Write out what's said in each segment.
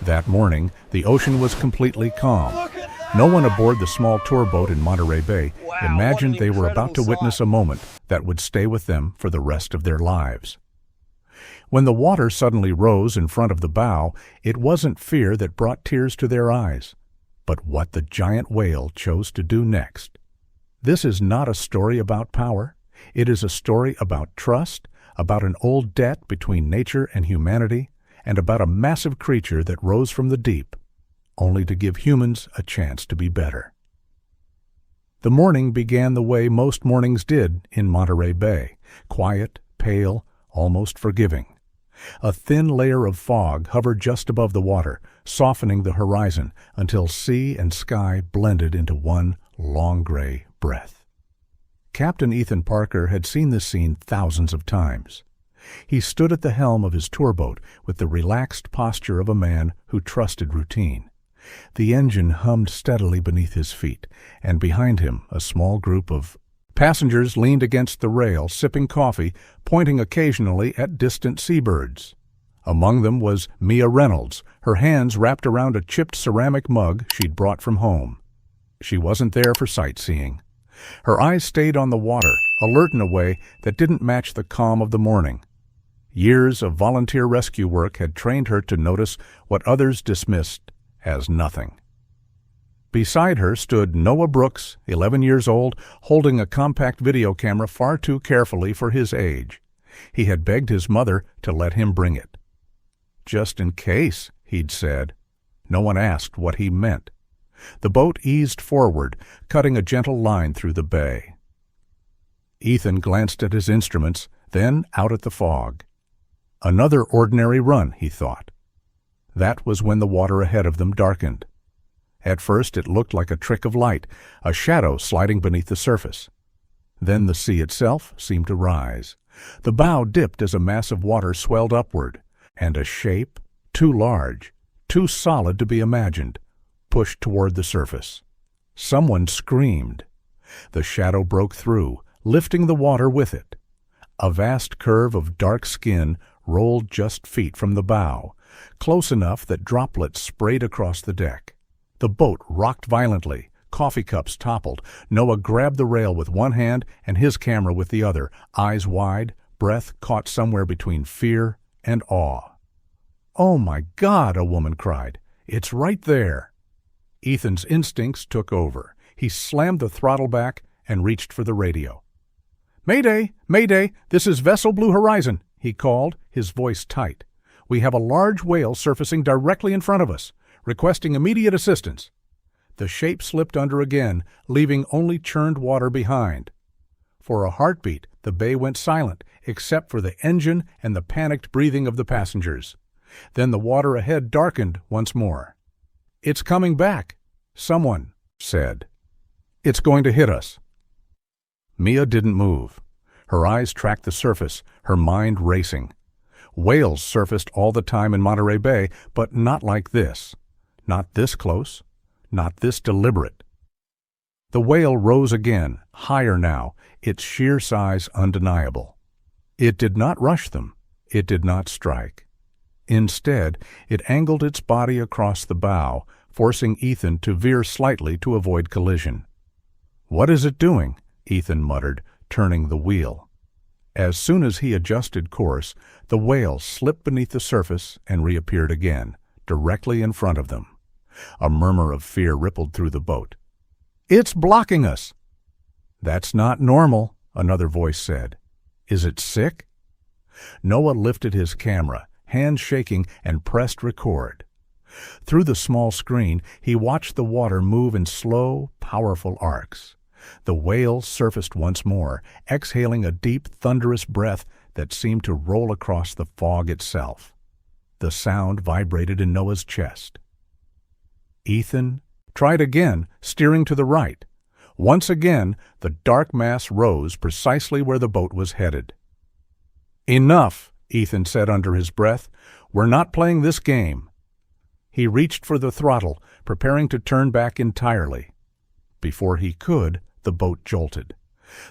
That morning, the ocean was completely calm. No one aboard the small tour boat in Monterey Bay imagined they were about to witness a moment that would stay with them for the rest of their lives. When the water suddenly rose in front of the bow, it wasn't fear that brought tears to their eyes, but what the giant whale chose to do next. This is not a story about power. It is a story about trust, about an old debt between nature and humanity, and about a massive creature that rose from the deep, only to give humans a chance to be better. The morning began the way most mornings did in Monterey Bay, quiet, pale, almost forgiving. A thin layer of fog hovered just above the water, softening the horizon until sea and sky blended into one long gray breath. Captain Ethan Parker had seen this scene thousands of times. He stood at the helm of his tour boat with the relaxed posture of a man who trusted routine. The engine hummed steadily beneath his feet, and behind him a small group of passengers leaned against the rail, sipping coffee, pointing occasionally at distant seabirds. Among them was Mia Reynolds, her hands wrapped around a chipped ceramic mug she'd brought from home. She wasn't there for sightseeing. Her eyes stayed on the water, alert in a way that didn't match the calm of the morning. Years of volunteer rescue work had trained her to notice what others dismissed as nothing. Beside her stood Noah Brooks, 11 years old, holding a compact video camera far too carefully for his age. He had begged his mother to let him bring it. "Just in case," he'd said. No one asked what he meant. The boat eased forward, cutting a gentle line through the bay. Ethan glanced at his instruments, then out at the fog. Another ordinary run, he thought. That was when the water ahead of them darkened. At first it looked like a trick of light, a shadow sliding beneath the surface. Then the sea itself seemed to rise. The bow dipped as a mass of water swelled upward, and a shape, too large, too solid to be imagined, pushed toward the surface. Someone screamed. The shadow broke through, lifting the water with it. A vast curve of dark skin rolled just feet from the bow, close enough that droplets sprayed across the deck. The boat rocked violently. Coffee cups toppled. Noah grabbed the rail with one hand and his camera with the other, eyes wide, breath caught somewhere between fear and awe. "Oh my God," a woman cried. "It's right there." Ethan's instincts took over. He slammed the throttle back and reached for the radio. "Mayday! Mayday! This is Vessel Blue Horizon," he called, his voice tight. "We have a large whale surfacing directly in front of us, requesting immediate assistance." The shape slipped under again, leaving only churned water behind. For a heartbeat, the bay went silent, except for the engine and the panicked breathing of the passengers. Then the water ahead darkened once more. "It's coming back," someone said. "It's going to hit us." Mia didn't move. Her eyes tracked the surface, her mind racing. Whales surfaced all the time in Monterey Bay, but not like this. Not this close. Not this deliberate. The whale rose again, higher now, its sheer size undeniable. It did not rush them. It did not strike. Instead, it angled its body across the bow, forcing Ethan to veer slightly to avoid collision. "What is it doing?" Ethan muttered, turning the wheel. As soon as he adjusted course, the whale slipped beneath the surface and reappeared again, directly in front of them. A murmur of fear rippled through the boat. "It's blocking us!" "That's not normal," another voice said. "Is it sick?" Noah lifted his camera, hands shaking, and pressed record. Through the small screen, he watched the water move in slow, powerful arcs. The whale surfaced once more, exhaling a deep, thunderous breath that seemed to roll across the fog itself. The sound vibrated in Noah's chest. Ethan tried again, steering to the right. Once again, the dark mass rose precisely where the boat was headed. "Enough," Ethan said under his breath. "We're not playing this game." He reached for the throttle, preparing to turn back entirely. Before he could, the boat jolted.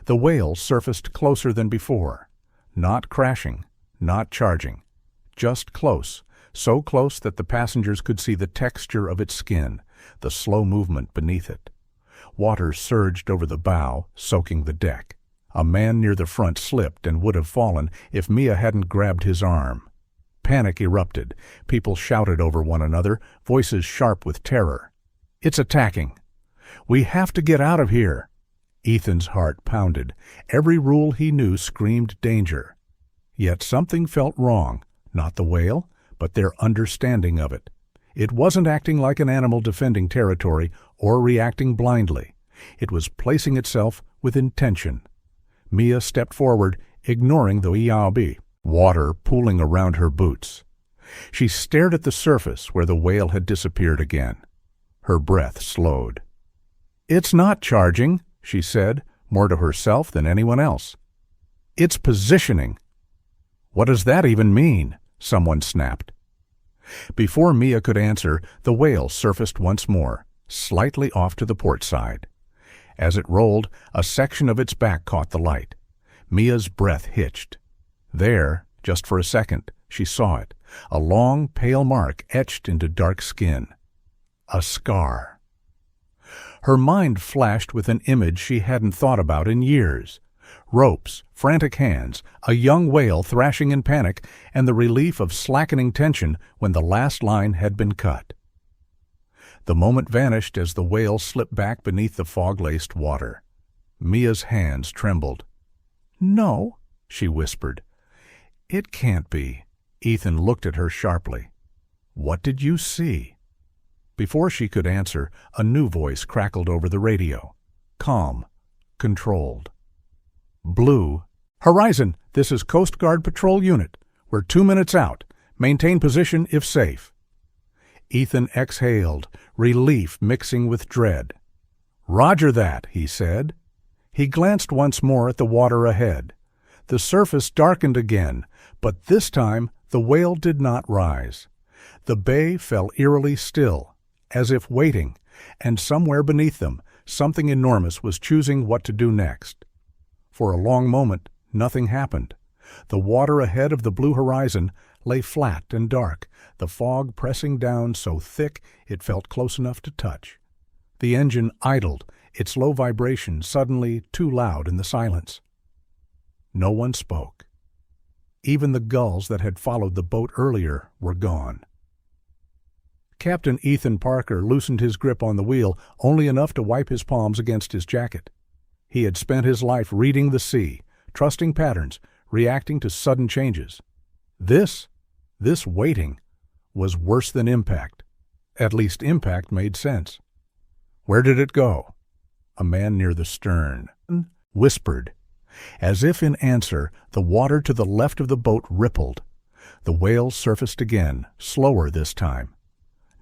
The whale surfaced closer than before, not crashing, not charging, just close, so close that the passengers could see the texture of its skin, the slow movement beneath it. Water surged over the bow, soaking the deck. A man near the front slipped and would have fallen if Mia hadn't grabbed his arm. Panic erupted. People shouted over one another, voices sharp with terror. "It's attacking! We have to get out of here!" Ethan's heart pounded. Every rule he knew screamed danger. Yet something felt wrong, not the whale, but their understanding of it. It wasn't acting like an animal defending territory or reacting blindly. It was placing itself with intention. Mia stepped forward, ignoring the EIB, water pooling around her boots. She stared at the surface where the whale had disappeared again. Her breath slowed. "It's not charging," she said, more to herself than anyone else. "It's positioning." "What does that even mean?" someone snapped. Before Mia could answer, the whale surfaced once more, slightly off to the port side. As it rolled, a section of its back caught the light. Mia's breath hitched. There, just for a second, she saw it, a long, pale mark etched into dark skin. A scar. Her mind flashed with an image she hadn't thought about in years. Ropes, frantic hands, a young whale thrashing in panic, and the relief of slackening tension when the last line had been cut. The moment vanished as the whale slipped back beneath the fog-laced water. Mia's hands trembled. "No," she whispered. "It can't be." Ethan looked at her sharply. "What did you see?" Before she could answer, a new voice crackled over the radio. Calm, controlled. "Blue. Horizon, this is Coast Guard Patrol Unit. We're 2 minutes out. Maintain position if safe." Ethan exhaled, relief mixing with dread. "Roger that," he said. He glanced once more at the water ahead. The surface darkened again, but this time the whale did not rise. The bay fell eerily still, as if waiting, and somewhere beneath them, something enormous was choosing what to do next. For a long moment, nothing happened. The water ahead of the blue horizon lay flat and dark, the fog pressing down so thick it felt close enough to touch. The engine idled, its low vibration suddenly too loud in the silence. No one spoke. Even the gulls that had followed the boat earlier were gone. Captain Ethan Parker loosened his grip on the wheel only enough to wipe his palms against his jacket. He had spent his life reading the sea, trusting patterns, reacting to sudden changes. This waiting, was worse than impact. At least impact made sense. "Where did it go?" A man near the stern whispered. As if in answer, the water to the left of the boat rippled. The whale surfaced again, slower this time.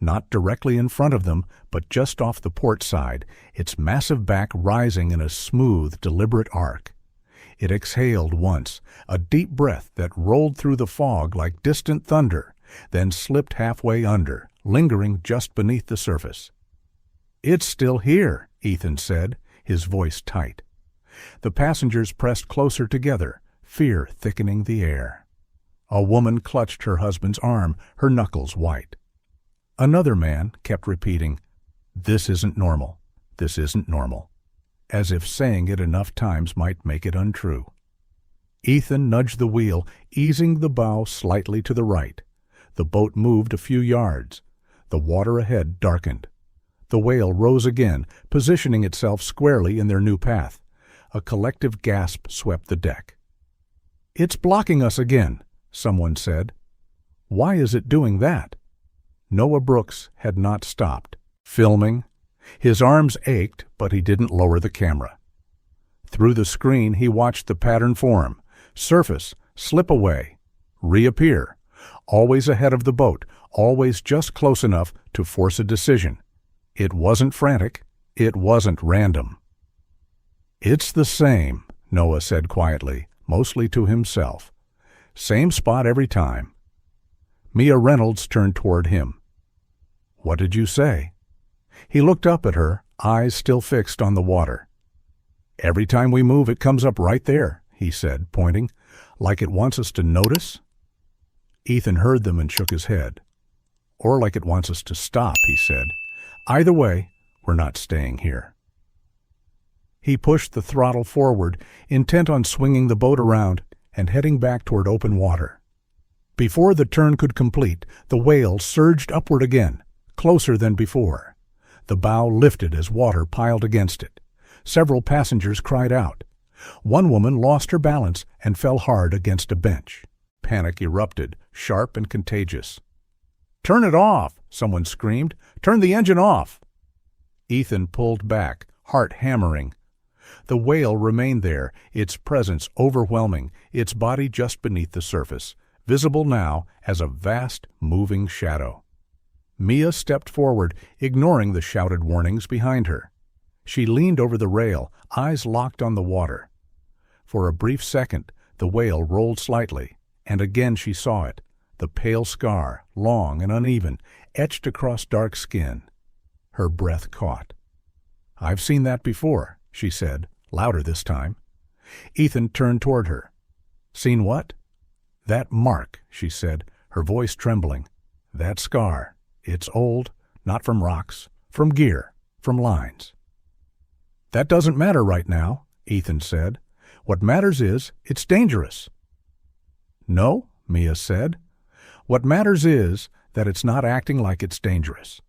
Not directly in front of them, but just off the port side, its massive back rising in a smooth, deliberate arc. It exhaled once, a deep breath that rolled through the fog like distant thunder, then slipped halfway under, lingering just beneath the surface. "It's still here," Ethan said, his voice tight. The passengers pressed closer together, fear thickening the air. A woman clutched her husband's arm, her knuckles white. Another man kept repeating, "This isn't normal. This isn't normal," as if saying it enough times might make it untrue. Ethan nudged the wheel, easing the bow slightly to the right. The boat moved a few yards. The water ahead darkened. The whale rose again, positioning itself squarely in their new path. A collective gasp swept the deck. "It's blocking us again," someone said. "Why is it doing that?" Noah Brooks had not stopped, filming. His arms ached, but he didn't lower the camera. Through the screen he watched the pattern form, surface, slip away, reappear, always ahead of the boat, always just close enough to force a decision. It wasn't frantic, it wasn't random. "It's the same," Noah said quietly, mostly to himself. "Same spot every time." Mia Reynolds turned toward him. "What did you say?" He looked up at her, eyes still fixed on the water. "Every time we move it comes up right there," he said, pointing, "like it wants us to notice." Ethan heard them and shook his head. "Or like it wants us to stop," he said. "Either way, we're not staying here." He pushed the throttle forward, intent on swinging the boat around and heading back toward open water. Before the turn could complete, the whale surged upward again, closer than before. The bow lifted as water piled against it. Several passengers cried out. One woman lost her balance and fell hard against a bench. Panic erupted, sharp and contagious. "Turn it off!" someone screamed. "Turn the engine off!" Ethan pulled back, heart hammering. The whale remained there, its presence overwhelming, its body just beneath the surface, visible now as a vast, moving shadow. Mia stepped forward, ignoring the shouted warnings behind her. She leaned over the rail, eyes locked on the water. For a brief second, the whale rolled slightly, and again she saw it, the pale scar, long and uneven, etched across dark skin. Her breath caught. "I've seen that before," she said, louder this time. Ethan turned toward her. "Seen what?" "That mark," she said, her voice trembling. "That scar. It's old, not from rocks, from gear, from lines." "That doesn't matter right now," Ethan said. "What matters is, it's dangerous." "No," Mia said. "What matters is that it's not acting like it's dangerous."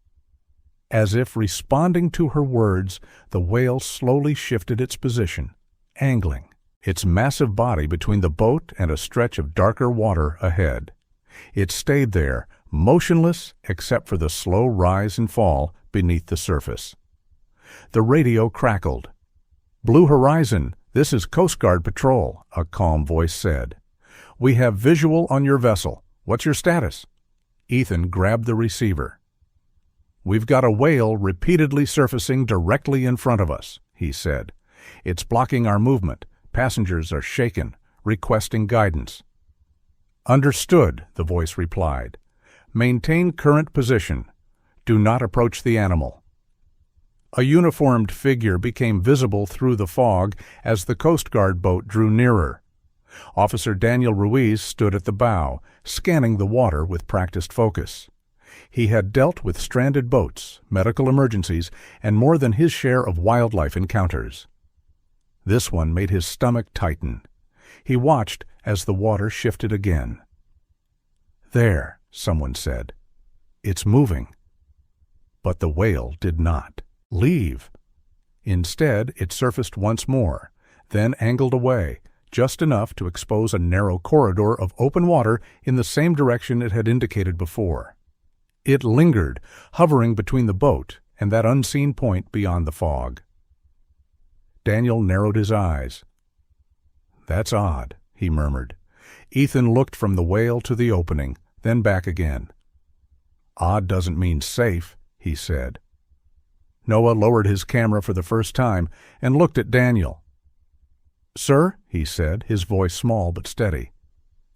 As if responding to her words, the whale slowly shifted its position, angling, its massive body between the boat and a stretch of darker water ahead. It stayed there, motionless except for the slow rise and fall beneath the surface. The radio crackled. "Blue Horizon, this is Coast Guard Patrol," a calm voice said. "We have visual on your vessel. What's your status?" Ethan grabbed the receiver. "We've got a whale repeatedly surfacing directly in front of us," he said. "It's blocking our movement. Passengers are shaken, requesting guidance." "Understood," the voice replied. "Maintain current position. Do not approach the animal." A uniformed figure became visible through the fog as the Coast Guard boat drew nearer. Officer Daniel Ruiz stood at the bow, scanning the water with practiced focus. He had dealt with stranded boats, medical emergencies, and more than his share of wildlife encounters. This one made his stomach tighten. He watched as the water shifted again. "There," someone said. "It's moving." But the whale did not leave. Instead, it surfaced once more, then angled away, just enough to expose a narrow corridor of open water in the same direction it had indicated before. It lingered, hovering between the boat and that unseen point beyond the fog. Daniel narrowed his eyes. "That's odd," he murmured. Ethan looked from the whale to the opening, then back again. "Odd doesn't mean safe," he said. Noah lowered his camera for the first time and looked at Daniel. "Sir," he said, his voice small but steady.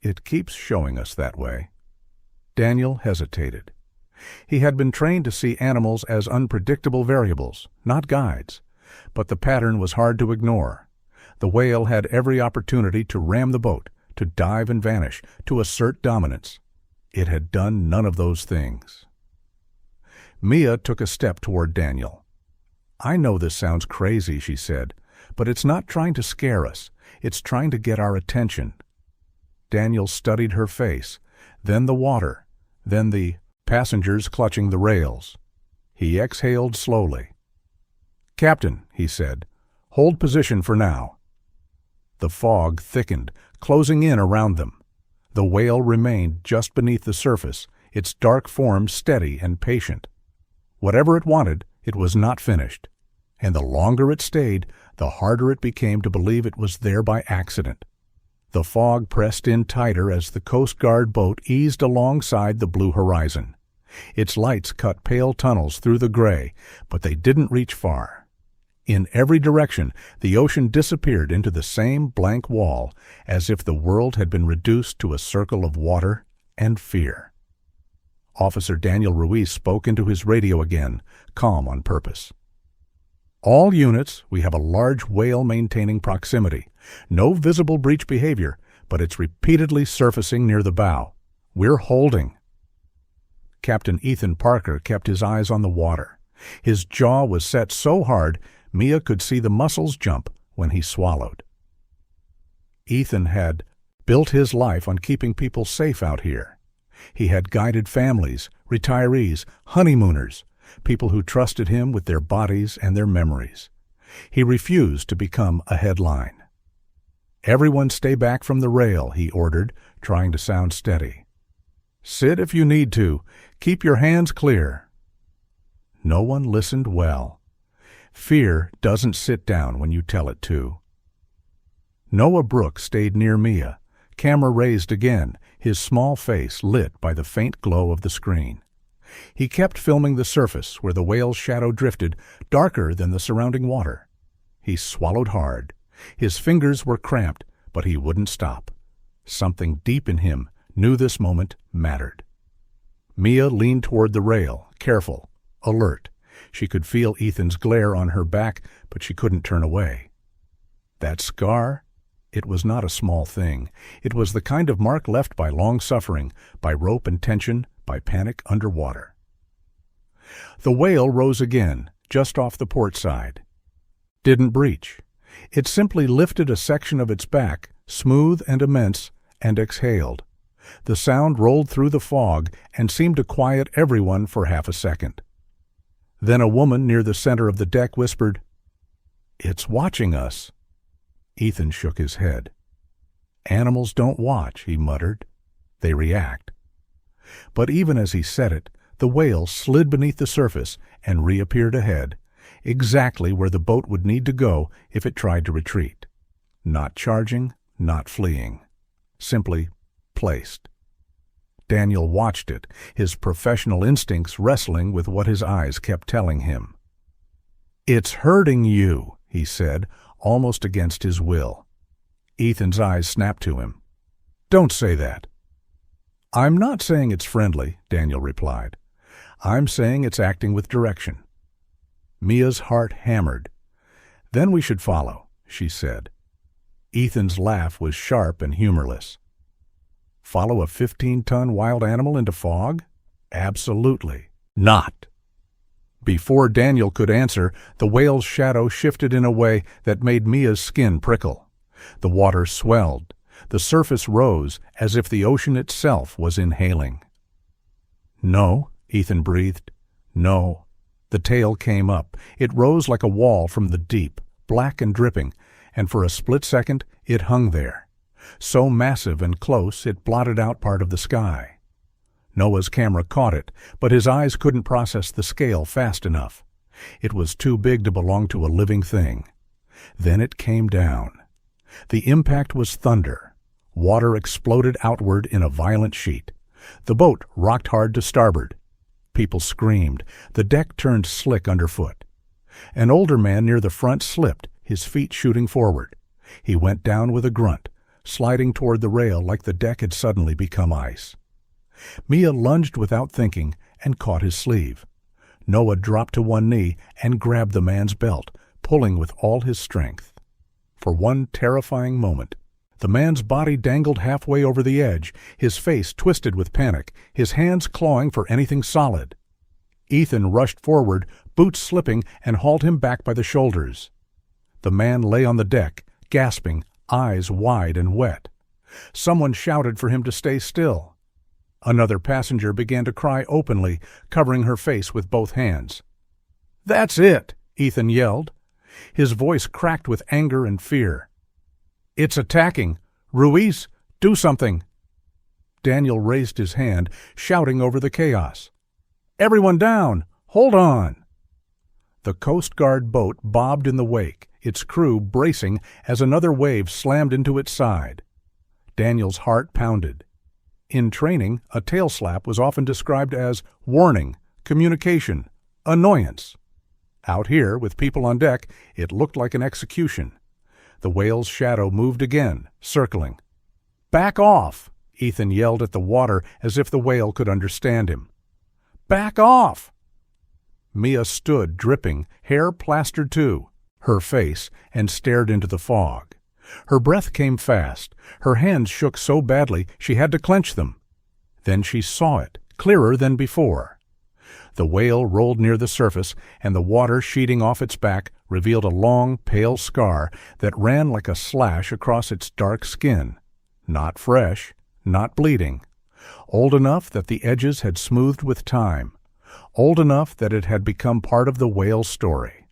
"It keeps showing us that way." Daniel hesitated. He had been trained to see animals as unpredictable variables, not guides, but the pattern was hard to ignore. The whale had every opportunity to ram the boat, to dive and vanish, to assert dominance. It had done none of those things. Mia took a step toward Daniel. "I know this sounds crazy," she said, "but it's not trying to scare us. It's trying to get our attention." Daniel studied her face, then the water, then the passengers clutching the rails. He exhaled slowly. "Captain," he said, "hold position for now." The fog thickened, closing in around them. The whale remained just beneath the surface, its dark form steady and patient. Whatever it wanted, it was not finished, and the longer it stayed, the harder it became to believe it was there by accident. The fog pressed in tighter as the Coast Guard boat eased alongside the Blue Horizon. Its lights cut pale tunnels through the gray, but they didn't reach far. In every direction, the ocean disappeared into the same blank wall, as if the world had been reduced to a circle of water and fear. Officer Daniel Ruiz spoke into his radio again, calm on purpose. "All units, we have a large whale maintaining proximity. No visible breach behavior, but it's repeatedly surfacing near the bow. "We're holding." Captain Ethan Parker kept his eyes on the water. His jaw was set so hard Mia could see the muscles jump when he swallowed. Ethan had built his life on keeping people safe out here. He had guided families, retirees, honeymooners, people who trusted him with their bodies and their memories. He refused to become a headline. "Everyone stay back from the rail," he ordered, trying to sound steady. "Sit if you need to. Keep your hands clear." No one listened well. Fear doesn't sit down when you tell it to. Noah Brooks stayed near Mia, camera raised again, his small face lit by the faint glow of the screen. He kept filming the surface where the whale's shadow drifted, darker than the surrounding water. He swallowed hard. His fingers were cramped, but he wouldn't stop. Something deep in him knew this moment mattered. Mia leaned toward the rail, careful, alert. She could feel Ethan's glare on her back, but she couldn't turn away. That scar? It was not a small thing. It was the kind of mark left by long suffering, by rope and tension, by panic underwater. The whale rose again, just off the port side. Didn't breach. It simply lifted a section of its back, smooth and immense, and exhaled. The sound rolled through the fog and seemed to quiet everyone for half a second. Then a woman near the center of the deck whispered, "It's watching us." Ethan shook his head. "Animals don't watch," he muttered. "They react." But even as he said it, the whale slid beneath the surface and reappeared ahead, exactly where the boat would need to go if it tried to retreat. Not charging, not fleeing. Simply placed. Daniel watched it, his professional instincts wrestling with what his eyes kept telling him. "It's hurting you," he said, almost against his will. Ethan's eyes snapped to him. "Don't say that." "I'm not saying it's friendly," Daniel replied. "I'm saying it's acting with direction." Mia's heart hammered. "Then we should follow," she said. Ethan's laugh was sharp and humorless. Follow a 15-ton wild animal into fog? Absolutely not. Before Daniel could answer, the whale's shadow shifted in a way that made Mia's skin prickle. The water swelled. The surface rose as if the ocean itself was inhaling. "No," Ethan breathed. "No." The tail came up. It rose like a wall from the deep, black and dripping, and for a split second it hung there. So massive and close it blotted out part of the sky. Noah's camera caught it, but his eyes couldn't process the scale fast enough. It was too big to belong to a living thing. Then it came down. The impact was thunder. Water exploded outward in a violent sheet. The boat rocked hard to starboard. People screamed. The deck turned slick underfoot. An older man near the front slipped, his feet shooting forward. He went down with a grunt, sliding toward the rail like the deck had suddenly become ice. Mia lunged without thinking and caught his sleeve. Noah dropped to one knee and grabbed the man's belt, pulling with all his strength. For one terrifying moment, the man's body dangled halfway over the edge, his face twisted with panic, his hands clawing for anything solid. Ethan rushed forward, boots slipping, and hauled him back by the shoulders. The man lay on the deck, gasping, eyes wide and wet. Someone shouted for him to stay still. Another passenger began to cry openly, covering her face with both hands. "That's it!" Ethan yelled. His voice cracked with anger and fear. "It's attacking! Ruiz, do something!" Daniel raised his hand, shouting over the chaos. "Everyone down! Hold on!" The Coast Guard boat bobbed in the wake, its crew bracing as another wave slammed into its side. Daniel's heart pounded. In training, a tail slap was often described as warning, communication, annoyance. Out here, with people on deck, it looked like an execution. The whale's shadow moved again, circling. "Back off!" Ethan yelled at the water as if the whale could understand him. "Back off!" Mia stood, dripping, hair plastered too, her face, and stared into the fog. Her breath came fast. Her hands shook so badly she had to clench them. Then she saw it, clearer than before. The whale rolled near the surface, and the water sheeting off its back revealed a long, pale scar that ran like a slash across its dark skin. Not fresh, not bleeding. Old enough that the edges had smoothed with time. Old enough that it had become part of the whale's story.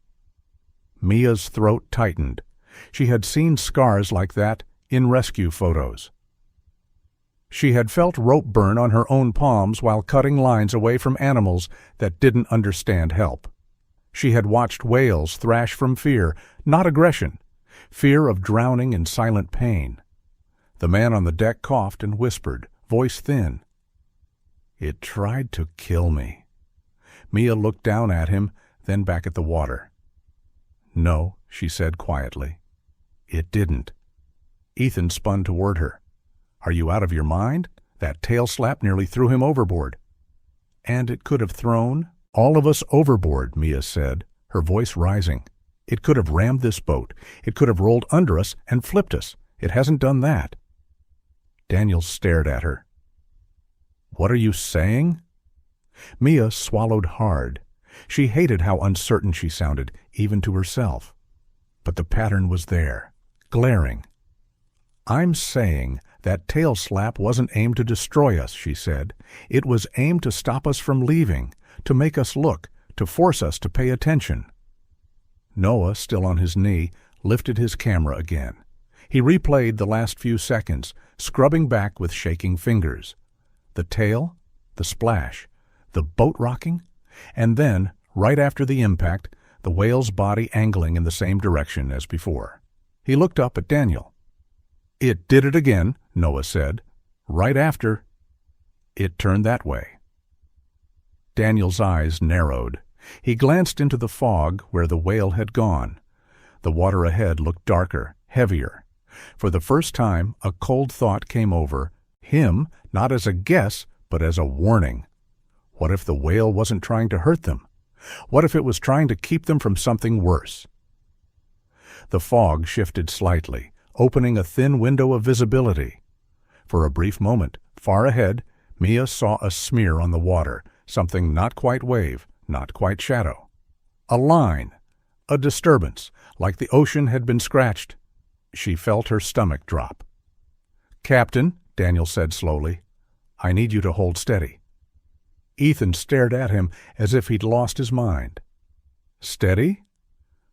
Mia's throat tightened. She had seen scars like that in rescue photos. She had felt rope burn on her own palms while cutting lines away from animals that didn't understand help. She had watched whales thrash from fear, not aggression, fear of drowning in silent pain. The man on the deck coughed and whispered, voice thin, "It tried to kill me." Mia looked down at him, then back at the water. "No," she said quietly. "It didn't." Ethan spun toward her. "Are you out of your mind? That tail slap nearly threw him overboard." "And it could have thrown all of us overboard," Mia said, her voice rising. "It could have rammed this boat. It could have rolled under us and flipped us. It hasn't done that." Daniel stared at her. "What are you saying?" Mia swallowed hard. She hated how uncertain she sounded, even to herself. But the pattern was there, glaring. "I'm saying that tail slap wasn't aimed to destroy us," she said. "It was aimed to stop us from leaving, to make us look, to force us to pay attention." Noah, still on his knee, lifted his camera again. He replayed the last few seconds, scrubbing back with shaking fingers. The tail, the splash, the boat rocking, and then, right after the impact, the whale's body angling in the same direction as before. He looked up at Daniel. "It did it again," Noah said. "Right after it turned that way." Daniel's eyes narrowed. He glanced into the fog where the whale had gone. The water ahead looked darker, heavier. For the first time, a cold thought came over him, not as a guess, but as a warning. What if the whale wasn't trying to hurt them? What if it was trying to keep them from something worse? The fog shifted slightly, opening a thin window of visibility. For a brief moment, far ahead, Mia saw a smear on the water, something not quite wave, not quite shadow. A line, a disturbance, like the ocean had been scratched. She felt her stomach drop. "Captain," Daniel said slowly, "I need you to hold steady." Ethan stared at him as if he'd lost his mind. "Steady?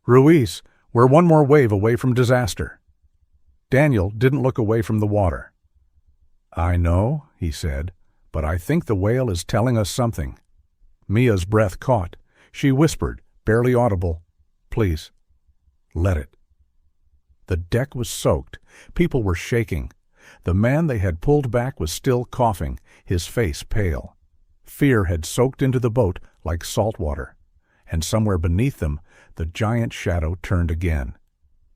Ruiz, we're one more wave away from disaster." Daniel didn't look away from the water. "I know," he said, "but I think the whale is telling us something." Mia's breath caught. She whispered, barely audible, "Please, let it." The deck was soaked. People were shaking. The man they had pulled back was still coughing, his face pale. Fear had soaked into the boat like salt water, and somewhere beneath them the giant shadow turned again.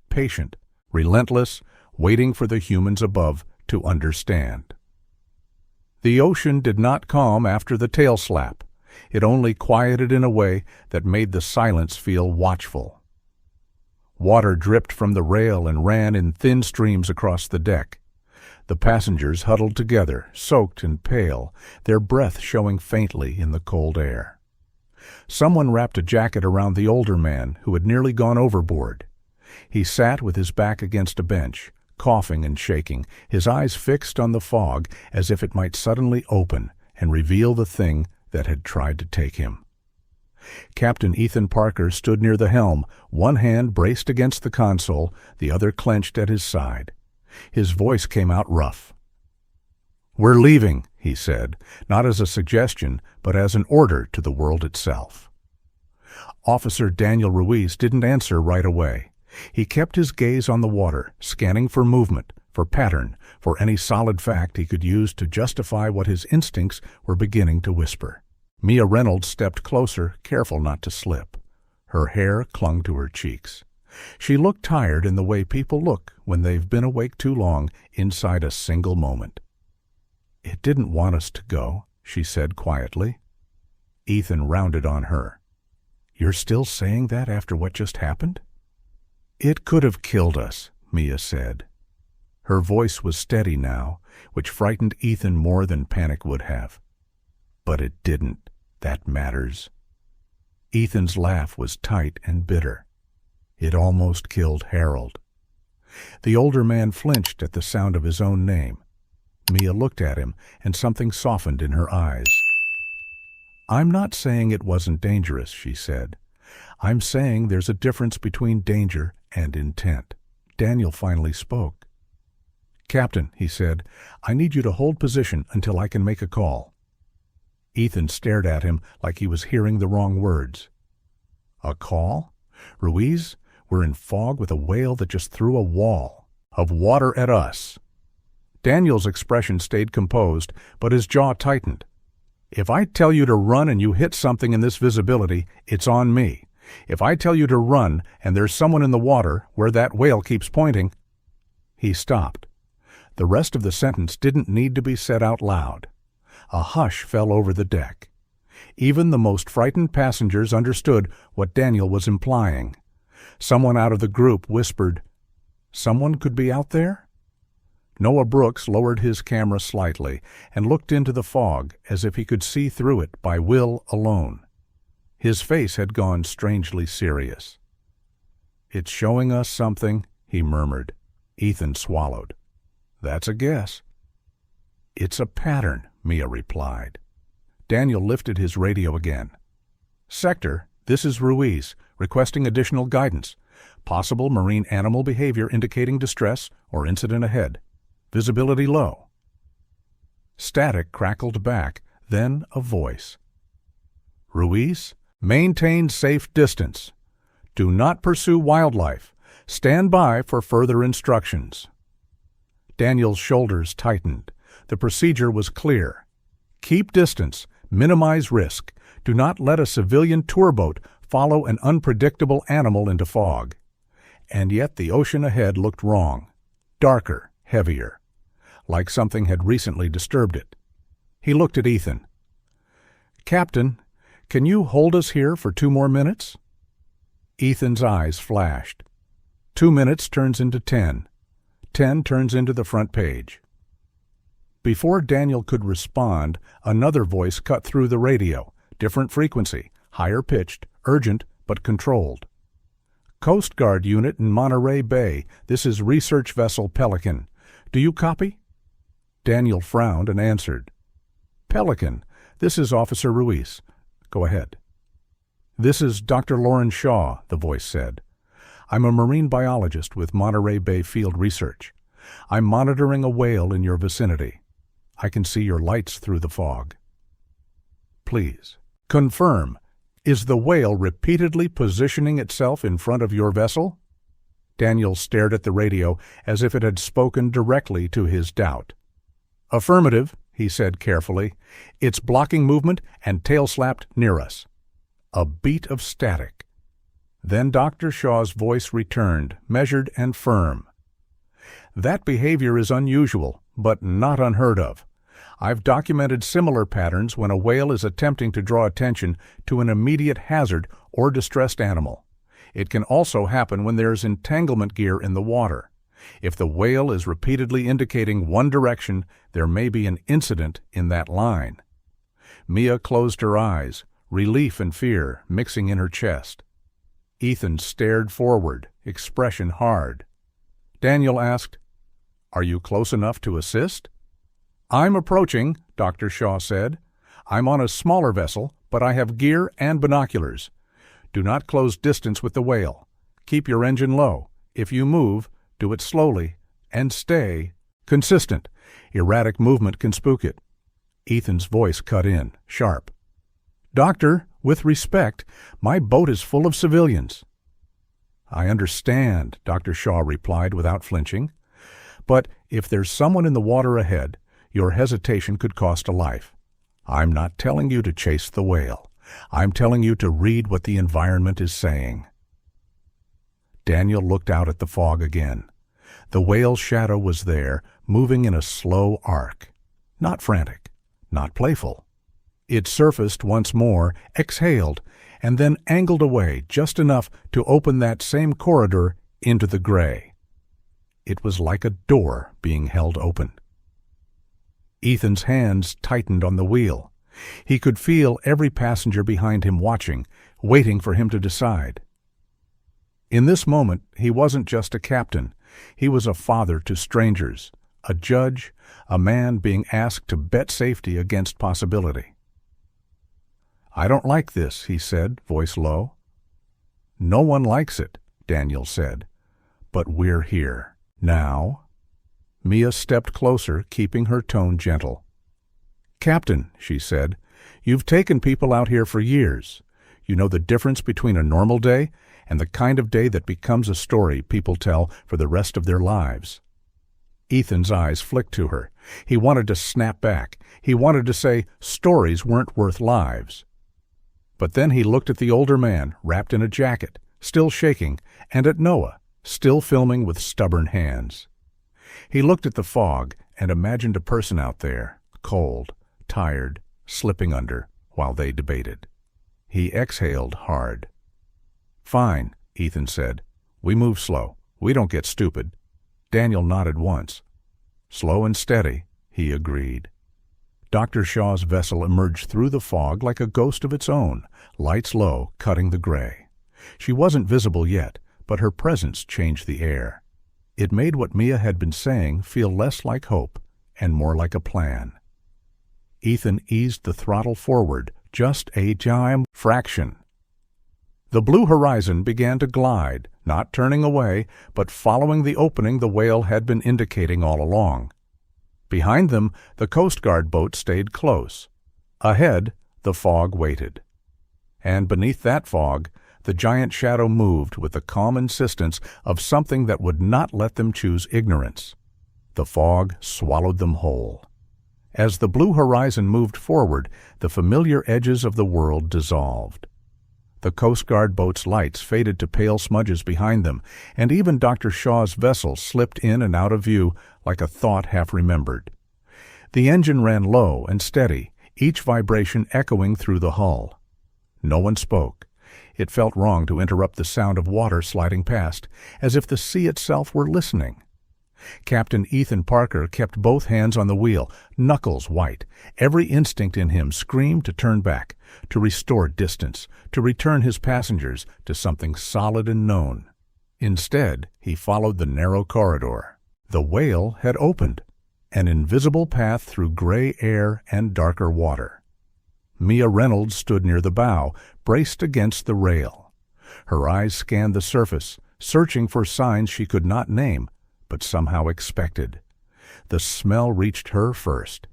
Patient, relentless, waiting for the humans above to understand. The ocean did not calm after the tail slap. It only quieted in a way that made the silence feel watchful. Water dripped from the rail and ran in thin streams across the deck. The passengers huddled together, soaked and pale, their breath showing faintly in the cold air. Someone wrapped a jacket around the older man who had nearly gone overboard. He sat with his back against a bench, coughing and shaking, his eyes fixed on the fog as if it might suddenly open and reveal the thing that had tried to take him. Captain Ethan Parker stood near the helm, one hand braced against the console, the other clenched at his side. His voice came out rough. "We're leaving," he said, not as a suggestion, but as an order to the world itself. Officer Daniel Ruiz didn't answer right away. He kept his gaze on the water, scanning for movement, for pattern, for any solid fact he could use to justify what his instincts were beginning to whisper. Mia Reynolds stepped closer, careful not to slip. Her hair clung to her cheeks. She looked tired in the way people look when they've been awake too long inside a single moment. "It didn't want us to go," she said quietly. Ethan rounded on her. "You're still saying that after what just happened?" "It could have killed us," Mia said. Her voice was steady now, which frightened Ethan more than panic would have. But it didn't. That matters. Ethan's laugh was tight and bitter. It almost killed Harold. The older man flinched at the sound of his own name. Mia looked at him, and something softened in her eyes. "I'm not saying it wasn't dangerous," she said. "I'm saying there's a difference between danger and intent." Daniel finally spoke. "Captain," he said, "I need you to hold position until I can make a call." Ethan stared at him like he was hearing the wrong words. "A call? Ruiz, we're in fog with a whale that just threw a wall of water at us." Daniel's expression stayed composed, but his jaw tightened. "If I tell you to run and you hit something in this visibility, it's on me. If I tell you to run and there's someone in the water where that whale keeps pointing—" He stopped. The rest of the sentence didn't need to be said out loud. A hush fell over the deck. Even the most frightened passengers understood what Daniel was implying. Someone out of the group whispered, "Someone could be out there?" Noah Brooks lowered his camera slightly and looked into the fog as if he could see through it by will alone. His face had gone strangely serious. "It's showing us something," he murmured. Ethan swallowed. "That's a guess." "It's a pattern," Mia replied. Daniel lifted his radio again. "Sector, this is Ruiz, requesting additional guidance. Possible marine animal behavior indicating distress or incident ahead. Visibility low." Static crackled back, then a voice. "Ruiz, maintain safe distance. Do not pursue wildlife. Stand by for further instructions." Daniel's shoulders tightened. The procedure was clear. Keep distance. Minimize risk. Do not let a civilian tour boat follow an unpredictable animal into fog. And yet the ocean ahead looked wrong. Darker, heavier. Like something had recently disturbed it. He looked at Ethan. "Captain, can you hold us here for 2 more minutes?" Ethan's eyes flashed. 2 minutes turns into 10. 10 turns into the front page. Before Daniel could respond, another voice cut through the radio, different frequency, higher pitched, urgent, but controlled. "Coast Guard unit in Monterey Bay. This is research vessel Pelican. Do you copy?" Daniel frowned and answered. "Pelican, this is Officer Ruiz. Go ahead." "This is Dr. Lauren Shaw," the voice said. "I'm a marine biologist with Monterey Bay Field Research. I'm monitoring a whale in your vicinity. I can see your lights through the fog." "Please, confirm. Is the whale repeatedly positioning itself in front of your vessel?" Daniel stared at the radio as if it had spoken directly to his doubt. "Affirmative," he said carefully. "It's blocking movement and tail-slapped near us." A beat of static. Then Dr. Shaw's voice returned, measured and firm. "That behavior is unusual, but not unheard of. I've documented similar patterns when a whale is attempting to draw attention to an immediate hazard or distressed animal. It can also happen when there's entanglement gear in the water. If the whale is repeatedly indicating one direction, there may be an incident in that line." Mia closed her eyes, relief and fear mixing in her chest. Ethan stared forward, expression hard. Daniel asked, "Are you close enough to assist?" "I'm approaching," Dr. Shaw said. "I'm on a smaller vessel, but I have gear and binoculars. Do not close distance with the whale. Keep your engine low. If you move, do it slowly, and stay consistent. Erratic movement can spook it." Ethan's voice cut in, sharp. "Doctor, with respect, my boat is full of civilians." "I understand," Dr. Shaw replied without flinching. "But if there's someone in the water ahead, your hesitation could cost a life. I'm not telling you to chase the whale. I'm telling you to read what the environment is saying." Daniel looked out at the fog again. The whale's shadow was there, moving in a slow arc. Not frantic, not playful. It surfaced once more, exhaled, and then angled away just enough to open that same corridor into the gray. It was like a door being held open. Ethan's hands tightened on the wheel. He could feel every passenger behind him watching, waiting for him to decide. In this moment, he wasn't just a captain. He was a father to strangers, a judge, a man being asked to bet safety against possibility. "I don't like this," he said, voice low. "No one likes it," Daniel said. "But we're here. Now?" Mia stepped closer, keeping her tone gentle. "Captain," she said, "you've taken people out here for years. You know the difference between a normal day and the kind of day that becomes a story people tell for the rest of their lives." Ethan's eyes flicked to her. He wanted to snap back. He wanted to say stories weren't worth lives. But then he looked at the older man, wrapped in a jacket, still shaking, and at Noah, still filming with stubborn hands. He looked at the fog and imagined a person out there, cold, tired, slipping under, while they debated. He exhaled hard. "Fine," Ethan said. "We move slow. We don't get stupid." Daniel nodded once. "Slow and steady," he agreed. Dr. Shaw's vessel emerged through the fog like a ghost of its own, lights low, cutting the gray. She wasn't visible yet, but her presence changed the air. It made what Mia had been saying feel less like hope and more like a plan. Ethan eased the throttle forward, just a giant fraction. The blue horizon began to glide, not turning away, but following the opening the whale had been indicating all along. Behind them, the Coast Guard boat stayed close. Ahead, the fog waited. And beneath that fog, the giant shadow moved with the calm insistence of something that would not let them choose ignorance. The fog swallowed them whole. As the blue horizon moved forward, the familiar edges of the world dissolved. The Coast Guard boat's lights faded to pale smudges behind them, and even Dr. Shaw's vessel slipped in and out of view like a thought half-remembered. The engine ran low and steady, each vibration echoing through the hull. No one spoke. It felt wrong to interrupt the sound of water sliding past, as if the sea itself were listening. Captain Ethan Parker kept both hands on the wheel, knuckles white. Every instinct in him screamed to turn back, to restore distance, to return his passengers to something solid and known. Instead, he followed the narrow corridor. The whale had opened, an invisible path through gray air and darker water. Mia Reynolds stood near the bow, braced against the rail. Her eyes scanned the surface, searching for signs she could not name, but somehow expected. The smell reached her first.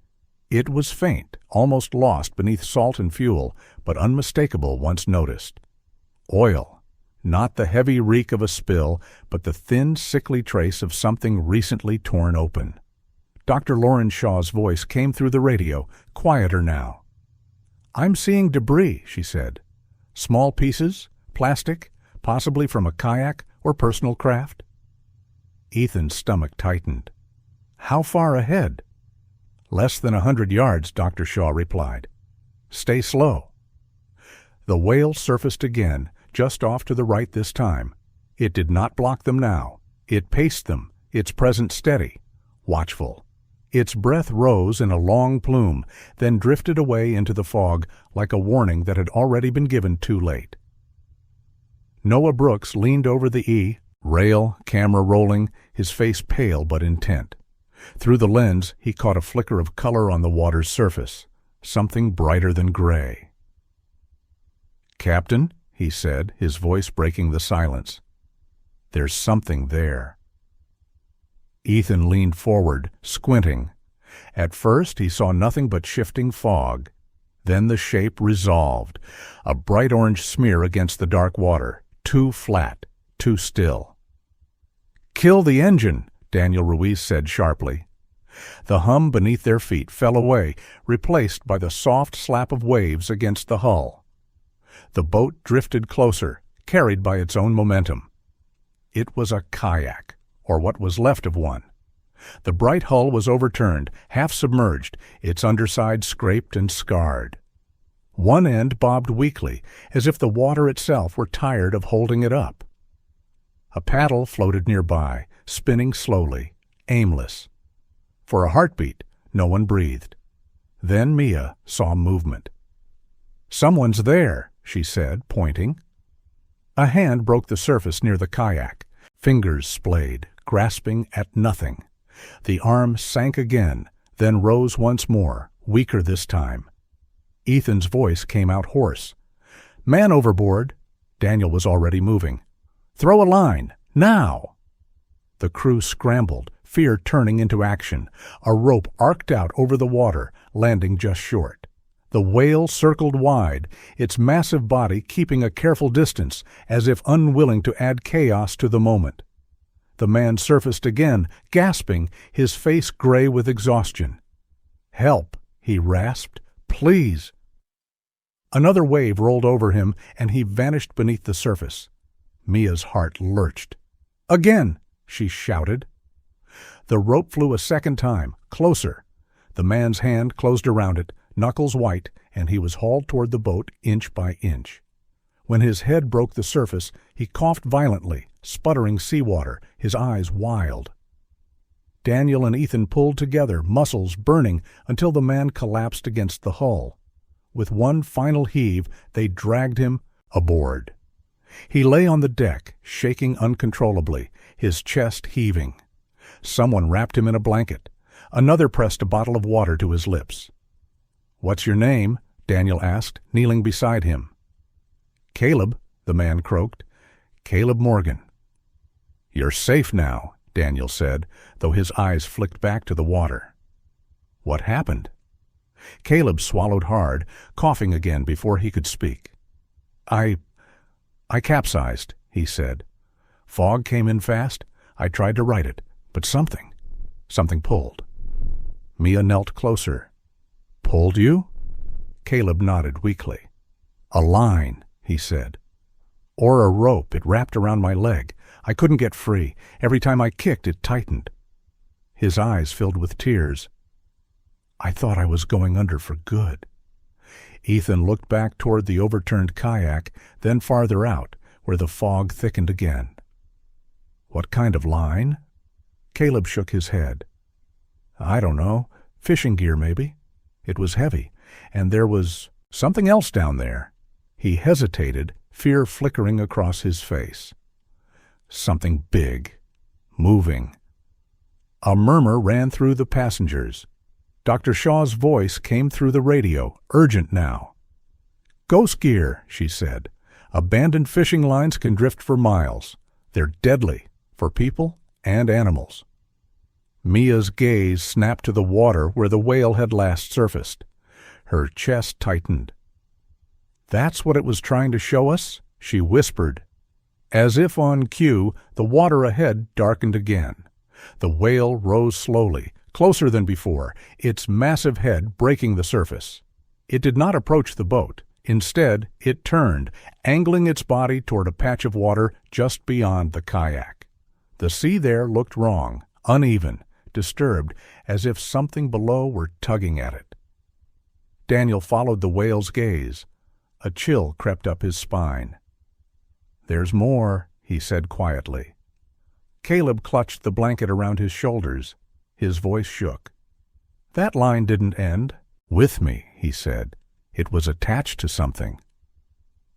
It was faint, almost lost beneath salt and fuel, but unmistakable once noticed. Oil. Not the heavy reek of a spill, but the thin, sickly trace of something recently torn open. Dr. Lauren Shaw's voice came through the radio, quieter now. "I'm seeing debris," she said. "Small pieces, plastic, possibly from a kayak or personal craft." Ethan's stomach tightened. "How far ahead?" "Less than 100 yards, Dr. Shaw replied. "Stay slow." The whale surfaced again, just off to the right this time. It did not block them now. It paced them, its presence steady, watchful. Its breath rose in a long plume, then drifted away into the fog like a warning that had already been given too late. Noah Brooks leaned over the rail, camera rolling, his face pale but intent. Through the lens, he caught a flicker of color on the water's surface, something brighter than gray. "Captain," he said, his voice breaking the silence. "There's something there." Ethan leaned forward, squinting. At first, he saw nothing but shifting fog. Then the shape resolved, a bright orange smear against the dark water, too flat, too still. "Kill the engine," Daniel Ruiz said sharply. The hum beneath their feet fell away, replaced by the soft slap of waves against the hull. The boat drifted closer, carried by its own momentum. It was a kayak, or what was left of one. The bright hull was overturned, half submerged, its underside scraped and scarred. One end bobbed weakly, as if the water itself were tired of holding it up. A paddle floated nearby, spinning slowly, aimless. For a heartbeat, no one breathed. Then Mia saw movement. "Someone's there," she said, pointing. A hand broke the surface near the kayak. Fingers splayed, grasping at nothing. The arm sank again, then rose once more, weaker this time. Ethan's voice came out hoarse. "Man overboard!" Daniel was already moving. "Throw a line, now!" The crew scrambled, fear turning into action. A rope arced out over the water, landing just short. The whale circled wide, its massive body keeping a careful distance, as if unwilling to add chaos to the moment. The man surfaced again, gasping, his face gray with exhaustion. "Help," he rasped. "Please." Another wave rolled over him, and he vanished beneath the surface. Mia's heart lurched. "Again!" she shouted. The rope flew a second time, closer. The man's hand closed around it, knuckles white, and he was hauled toward the boat inch by inch. When his head broke the surface, he coughed violently, sputtering seawater, his eyes wild. Daniel and Ethan pulled together, muscles burning, until the man collapsed against the hull. With one final heave, they dragged him aboard. He lay on the deck, shaking uncontrollably, his chest heaving. Someone wrapped him in a blanket. Another pressed a bottle of water to his lips. "What's your name?" Daniel asked, kneeling beside him. "Caleb," the man croaked. "Caleb Morgan." "You're safe now," Daniel said, though his eyes flicked back to the water. "What happened?" Caleb swallowed hard, coughing again before he could speak. I capsized," he said. "Fog came in fast. I tried to right it, but something pulled." Mia knelt closer. "Pulled you?" Caleb nodded weakly. "A line," he said. "Or a rope. It wrapped around my leg. I couldn't get free. Every time I kicked, it tightened." His eyes filled with tears. "I thought I was going under for good." Ethan looked back toward the overturned kayak, then farther out, where the fog thickened again. "What kind of line?" Caleb shook his head. "I don't know. Fishing gear, maybe." It was heavy, and there was something else down there. He hesitated, fear flickering across his face. Something big, moving. A murmur ran through the passengers. Dr. Shaw's voice came through the radio, urgent now. "Ghost gear," she said. "Abandoned fishing lines can drift for miles. They're deadly, for people and animals." Mia's gaze snapped to the water where the whale had last surfaced. Her chest tightened. "That's what it was trying to show us?" she whispered. As if on cue, the water ahead darkened again. The whale rose slowly, closer than before, its massive head breaking the surface. It did not approach the boat. Instead, it turned, angling its body toward a patch of water just beyond the kayak. The sea there looked wrong, uneven, disturbed, as if something below were tugging at it. Daniel followed the whale's gaze. A chill crept up his spine. "There's more," he said quietly. Caleb clutched the blanket around his shoulders. His voice shook. "That line didn't end with me," he said. "It was attached to something."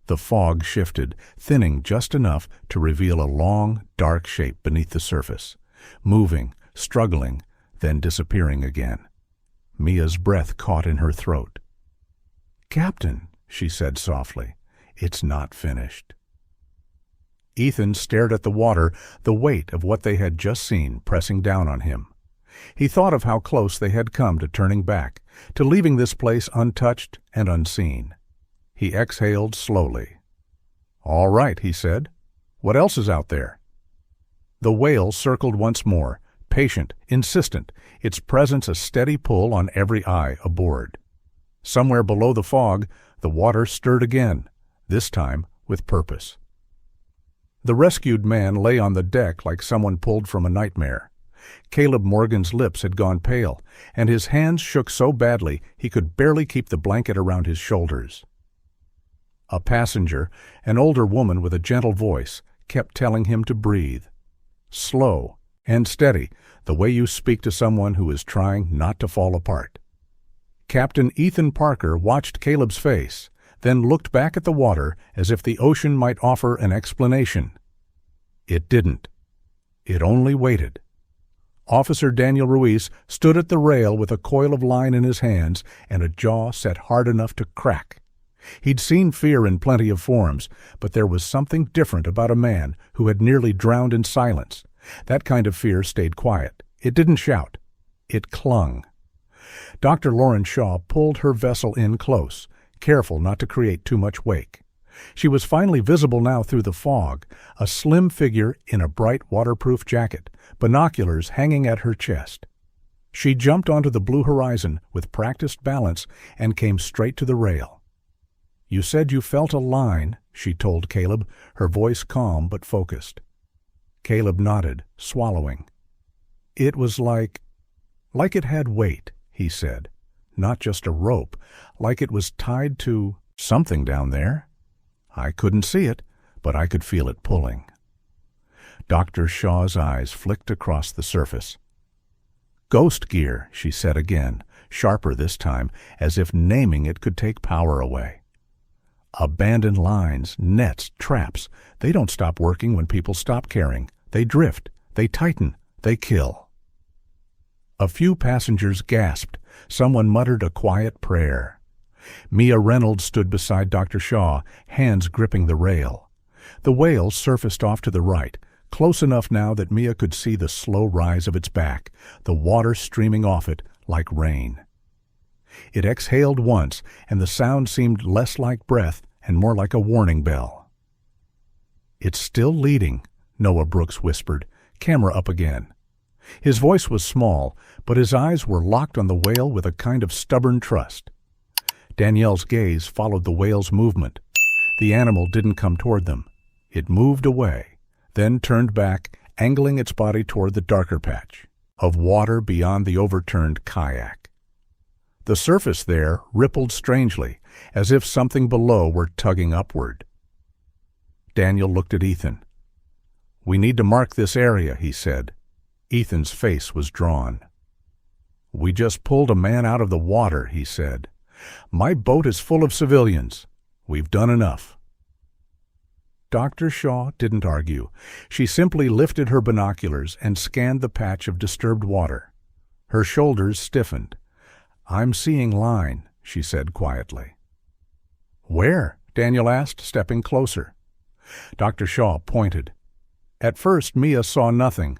The fog shifted, thinning just enough to reveal a long, dark shape beneath the surface, moving, struggling, then disappearing again. Mia's breath caught in her throat. "Captain," she said softly, "it's not finished." Ethan stared at the water, the weight of what they had just seen pressing down on him. He thought of how close they had come to turning back, to leaving this place untouched and unseen. He exhaled slowly. "All right," he said. "What else is out there?" The whale circled once more, patient, insistent, its presence a steady pull on every eye aboard. Somewhere below the fog, the water stirred again, this time with purpose. The rescued man lay on the deck like someone pulled from a nightmare. Caleb Morgan's lips had gone pale, and his hands shook so badly he could barely keep the blanket around his shoulders. A passenger, an older woman with a gentle voice, kept telling him to breathe. Slow and steady, the way you speak to someone who is trying not to fall apart. Captain Ethan Parker watched Caleb's face, then looked back at the water as if the ocean might offer an explanation. It didn't. It only waited. Officer Daniel Ruiz stood at the rail with a coil of line in his hands and a jaw set hard enough to crack. He'd seen fear in plenty of forms, but there was something different about a man who had nearly drowned in silence. That kind of fear stayed quiet. It didn't shout. It clung. Dr. Lauren Shaw pulled her vessel in close, careful not to create too much wake. She was finally visible now through the fog, a slim figure in a bright waterproof jacket, binoculars hanging at her chest. She jumped onto the blue horizon with practiced balance and came straight to the rail. "You said you felt a line," she told Caleb, her voice calm but focused. Caleb nodded, swallowing. "It was like it had weight," he said. "Not just a rope, like it was tied to something down there. I couldn't see it, but I could feel it pulling." Dr. Shaw's eyes flicked across the surface. "Ghost gear," she said again, sharper this time, as if naming it could take power away. "Abandoned lines, nets, traps, they don't stop working when people stop caring. They drift, they tighten, they kill." A few passengers gasped. Someone muttered a quiet prayer. Mia Reynolds stood beside Dr. Shaw, hands gripping the rail. The whale surfaced off to the right, close enough now that Mia could see the slow rise of its back, the water streaming off it like rain. It exhaled once, and the sound seemed less like breath and more like a warning bell. "It's still leading," Noah Brooks whispered, camera up again. His voice was small, but his eyes were locked on the whale with a kind of stubborn trust. Danielle's gaze followed the whale's movement. The animal didn't come toward them. It moved away, then turned back, angling its body toward the darker patch of water beyond the overturned kayak. The surface there rippled strangely, as if something below were tugging upward. Daniel looked at Ethan. "We need to mark this area," he said. Ethan's face was drawn. "We just pulled a man out of the water," he said. "My boat is full of civilians. We've done enough." Dr. Shaw didn't argue. She simply lifted her binoculars and scanned the patch of disturbed water. Her shoulders stiffened. "I'm seeing line," she said quietly. "Where?" Daniel asked, stepping closer. Dr. Shaw pointed. At first Mia saw nothing.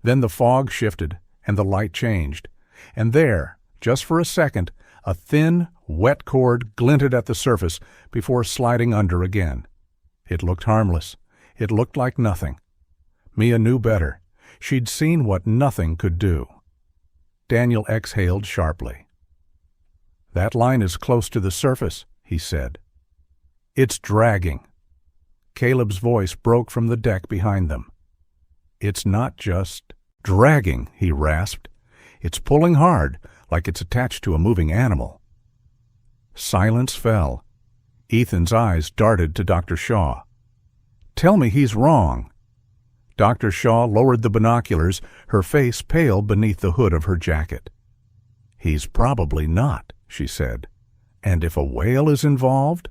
Then the fog shifted, and the light changed. And there, just for a second, a thin, wet cord glinted at the surface before sliding under again. It looked harmless. It looked like nothing. Mia knew better. She'd seen what nothing could do. Daniel exhaled sharply. "That line is close to the surface," he said. "It's dragging." Caleb's voice broke from the deck behind them. "It's not just dragging," he rasped. "It's pulling hard, like it's attached to a moving animal." Silence fell. Ethan's eyes darted to Dr. Shaw. "Tell me he's wrong." Dr. Shaw lowered the binoculars, her face pale beneath the hood of her jacket. "He's probably not," she said. "And if a whale is involved?"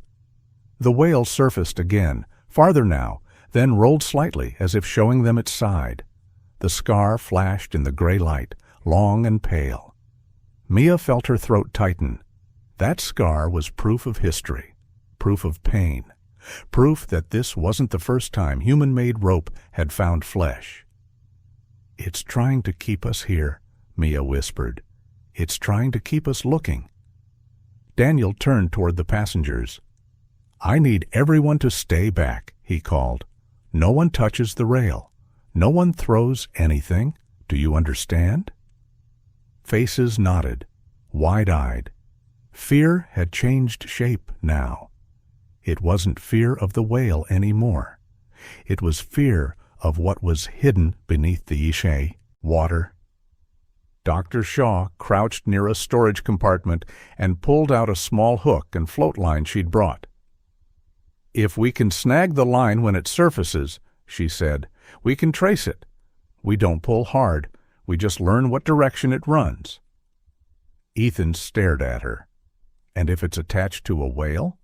The whale surfaced again, farther now, then rolled slightly as if showing them its side. The scar flashed in the gray light, long and pale. Mia felt her throat tighten. That scar was proof of history, proof of pain, proof that this wasn't the first time human-made rope had found flesh. "It's trying to keep us here," Mia whispered. "It's trying to keep us looking." Daniel turned toward the passengers. "I need everyone to stay back," he called. "No one touches the rail. No one throws anything. Do you understand?" Faces nodded, wide-eyed. Fear had changed shape now. It wasn't fear of the whale anymore. It was fear of what was hidden beneath the Ishe water. Dr. Shaw crouched near a storage compartment and pulled out a small hook and float line she'd brought. "If we can snag the line when it surfaces," she said. "We can trace it. We don't pull hard. We just learn what direction it runs." Ethan stared at her. "And if it's attached to a whale?"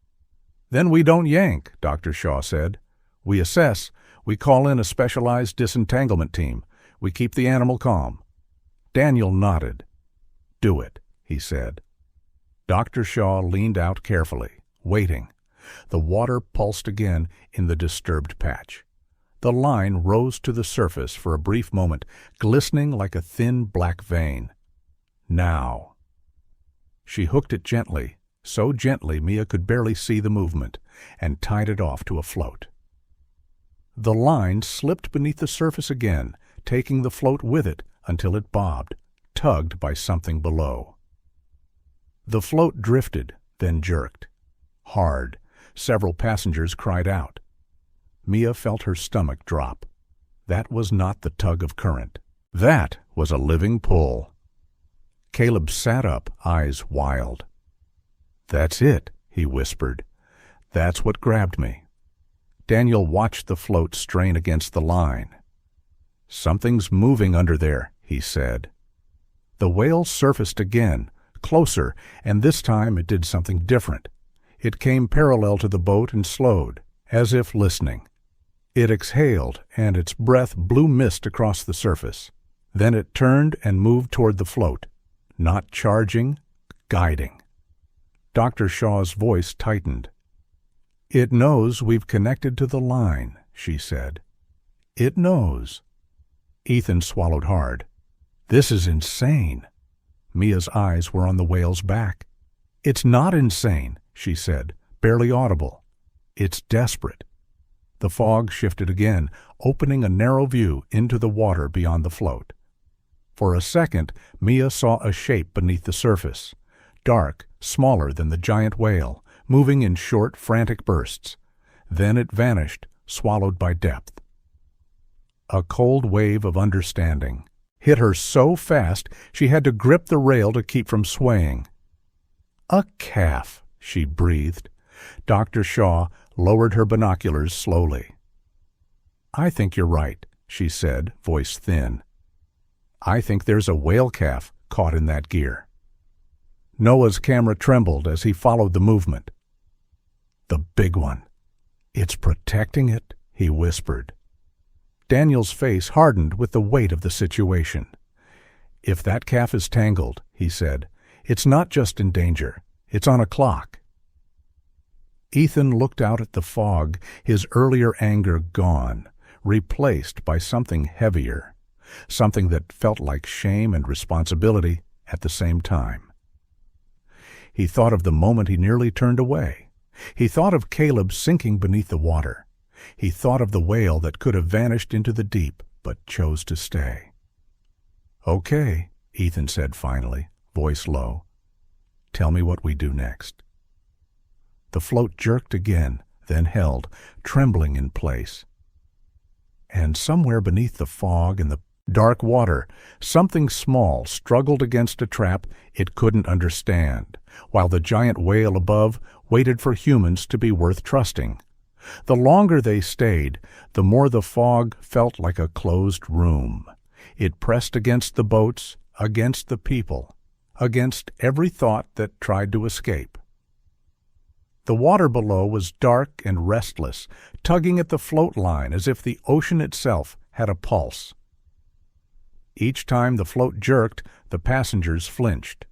"Then we don't yank," Dr. Shaw said. "We assess. We call in a specialized disentanglement team. We keep the animal calm." Daniel nodded. "Do it," he said. Dr. Shaw leaned out carefully, waiting. The water pulsed again in the disturbed patch. The line rose to the surface for a brief moment, glistening like a thin black vein. Now. She hooked it gently, so gently Mia could barely see the movement, and tied it off to a float. The line slipped beneath the surface again, taking the float with it until it bobbed, tugged by something below. The float drifted, then jerked. Hard. Several passengers cried out. Mia felt her stomach drop. That was not the tug of current. That was a living pull. Caleb sat up, eyes wild. "That's it," he whispered. "That's what grabbed me." Daniel watched the float strain against the line. "Something's moving under there," he said. The whale surfaced again, closer, and this time it did something different. It came parallel to the boat and slowed, as if listening. It exhaled, and its breath blew mist across the surface. Then it turned and moved toward the float, not charging, guiding. Dr. Shaw's voice tightened. "It knows we've connected to the line," she said. "It knows." Ethan swallowed hard. "This is insane." Mia's eyes were on the whale's back. "It's not insane," she said, barely audible. "It's desperate." The fog shifted again, opening a narrow view into the water beyond the float. For a second, Mia saw a shape beneath the surface, dark, smaller than the giant whale, moving in short, frantic bursts. Then it vanished, swallowed by depth. A cold wave of understanding hit her so fast she had to grip the rail to keep from swaying. "A calf," she breathed. Dr. Shaw lowered her binoculars slowly. "I think you're right," she said, voice thin. "I think there's a whale calf caught in that gear." Noah's camera trembled as he followed the movement. "The big one. It's protecting it," he whispered. Daniel's face hardened with the weight of the situation. "If that calf is tangled," he said, "it's not just in danger. It's on a clock." Ethan looked out at the fog, his earlier anger gone, replaced by something heavier, something that felt like shame and responsibility at the same time. He thought of the moment he nearly turned away. He thought of Caleb sinking beneath the water. He thought of the whale that could have vanished into the deep, but chose to stay. "Okay," Ethan said finally, voice low. "Tell me what we do next." The float jerked again, then held, trembling in place. And somewhere beneath the fog and the dark water, something small struggled against a trap it couldn't understand, while the giant whale above waited for humans to be worth trusting. The longer they stayed, the more the fog felt like a closed room. It pressed against the boats, against the people, against every thought that tried to escape. The water below was dark and restless, tugging at the float line as if the ocean itself had a pulse. Each time the float jerked, the passengers flinched.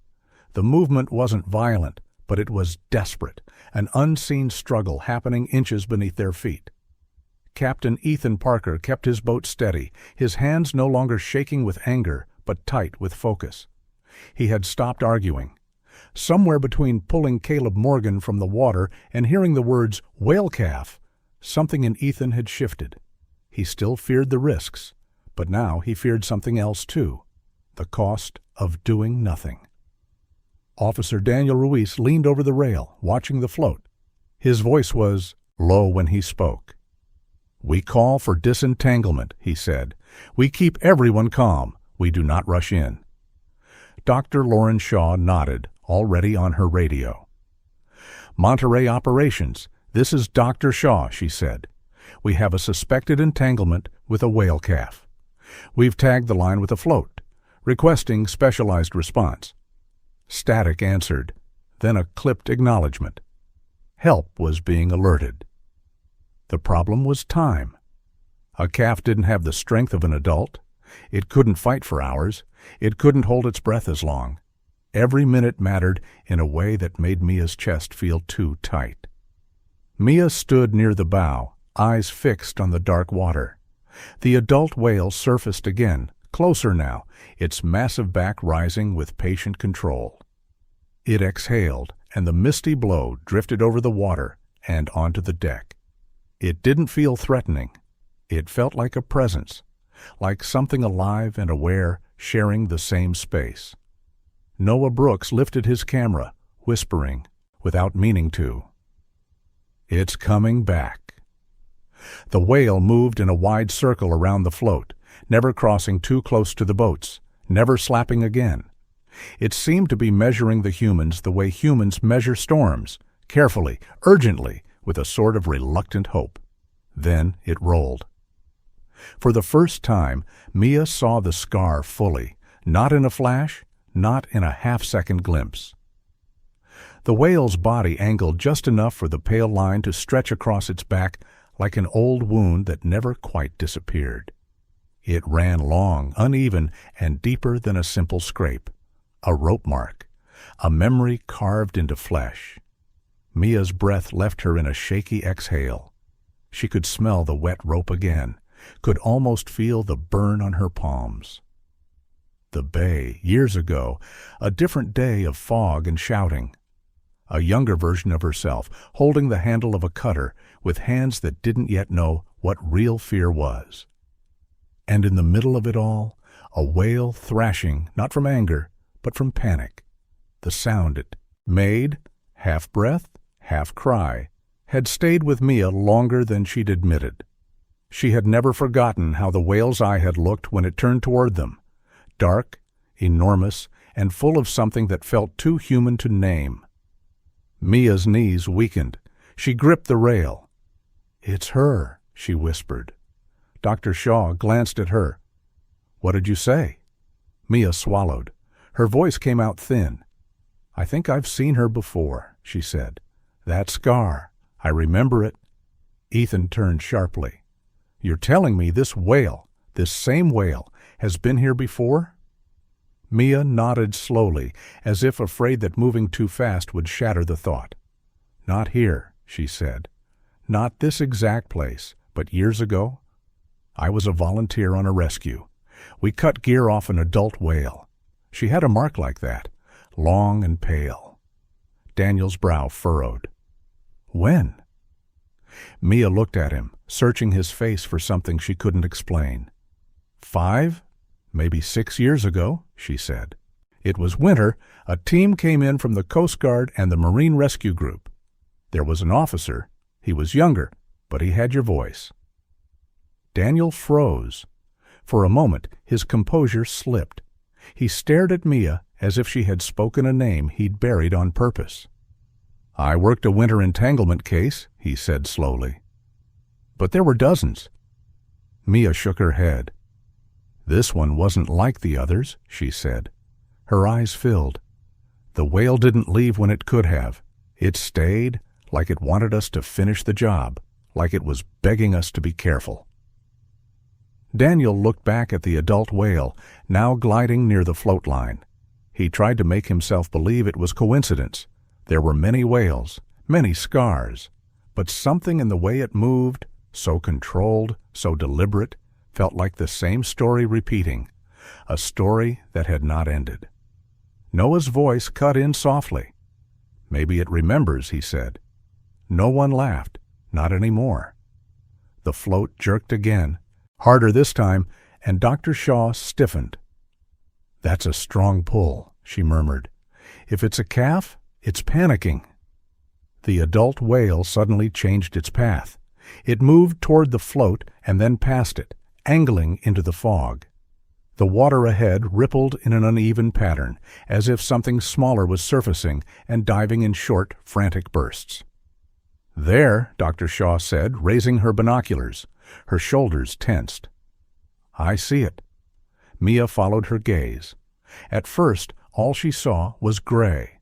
The movement wasn't violent, but it was desperate, an unseen struggle happening inches beneath their feet. Captain Ethan Parker kept his boat steady, his hands no longer shaking with anger, but tight with focus. He had stopped arguing. Somewhere between pulling Caleb Morgan from the water and hearing the words "whale calf," something in Ethan had shifted. He still feared the risks, but now he feared something else too, the cost of doing nothing. Officer Daniel Ruiz leaned over the rail, watching the float. His voice was low when he spoke. "We call for disentanglement," he said. "We keep everyone calm. We do not rush in." Dr. Lauren Shaw nodded, already on her radio. "Monterey operations. This is Dr. Shaw," she said. We have a suspected entanglement with a whale calf. We've tagged the line with a float, requesting specialized response. Static answered, then a clipped acknowledgement. Help was being alerted. The problem was time. A calf didn't have the strength of an adult. It couldn't fight for hours. It couldn't hold its breath as long. Every minute mattered in a way that made Mia's chest feel too tight. Mia stood near the bow, eyes fixed on the dark water. The adult whale surfaced again, closer now, its massive back rising with patient control. It exhaled, and the misty blow drifted over the water and onto the deck. It didn't feel threatening. It felt like a presence, like something alive and aware, sharing the same space. Noah Brooks lifted his camera, whispering, without meaning to, "It's coming back." The whale moved in a wide circle around the float, never crossing too close to the boats, never slapping again. It seemed to be measuring the humans the way humans measure storms, carefully, urgently, with a sort of reluctant hope. Then it rolled. For the first time, Mia saw the scar fully, not in a flash, not in a half-second glimpse. The whale's body angled just enough for the pale line to stretch across its back like an old wound that never quite disappeared. It ran long, uneven, and deeper than a simple scrape. A rope mark, a memory carved into flesh. Mia's breath left her in a shaky exhale. She could smell the wet rope again, could almost feel the burn on her palms. The bay, years ago, a different day of fog and shouting. A younger version of herself, holding the handle of a cutter with hands that didn't yet know what real fear was. And in the middle of it all, a whale thrashing, not from anger, but from panic. The sound it made, half breath, half cry, had stayed with Mia longer than she'd admitted. She had never forgotten how the whale's eye had looked when it turned toward them, dark, enormous, and full of something that felt too human to name. Mia's knees weakened. She gripped the rail. "It's her," she whispered. Dr. Shaw glanced at her. "What did you say?" Mia swallowed. Her voice came out thin. "I think I've seen her before," she said. "That scar. I remember it." Ethan turned sharply. "You're telling me this whale, this same whale, has been here before?" Mia nodded slowly, as if afraid that moving too fast would shatter the thought. "Not here," she said. "Not this exact place, but years ago. I was a volunteer on a rescue. We cut gear off an adult whale. She had a mark like that, long and pale." Daniel's brow furrowed. "When?" Mia looked at him, searching his face for something she couldn't explain. 5, maybe 6 years ago," she said. "It was winter. A team came in from the Coast Guard and the Marine Rescue Group. There was an officer. He was younger, but he had your voice." Daniel froze. For a moment, his composure slipped. He stared at Mia as if she had spoken a name he'd buried on purpose. "I worked a winter entanglement case," he said slowly. "But there were dozens." Mia shook her head. "This one wasn't like the others," she said. Her eyes filled. "The whale didn't leave when it could have. It stayed, like it wanted us to finish the job, like it was begging us to be careful." Daniel looked back at the adult whale, now gliding near the float line. He tried to make himself believe it was coincidence. There were many whales, many scars, but something in the way it moved, so controlled, so deliberate, felt like the same story repeating, a story that had not ended. Noah's voice cut in softly. "Maybe it remembers," he said. No one laughed, not anymore. The float jerked again, harder this time, and Dr. Shaw stiffened. "That's a strong pull," she murmured. "If it's a calf, it's panicking." The adult whale suddenly changed its path. It moved toward the float and then past it, angling into the fog. The water ahead rippled in an uneven pattern, as if something smaller was surfacing and diving in short, frantic bursts. "There," Dr. Shaw said, raising her binoculars. Her shoulders tensed. "I see it." Mia followed her gaze. At first, all she saw was gray.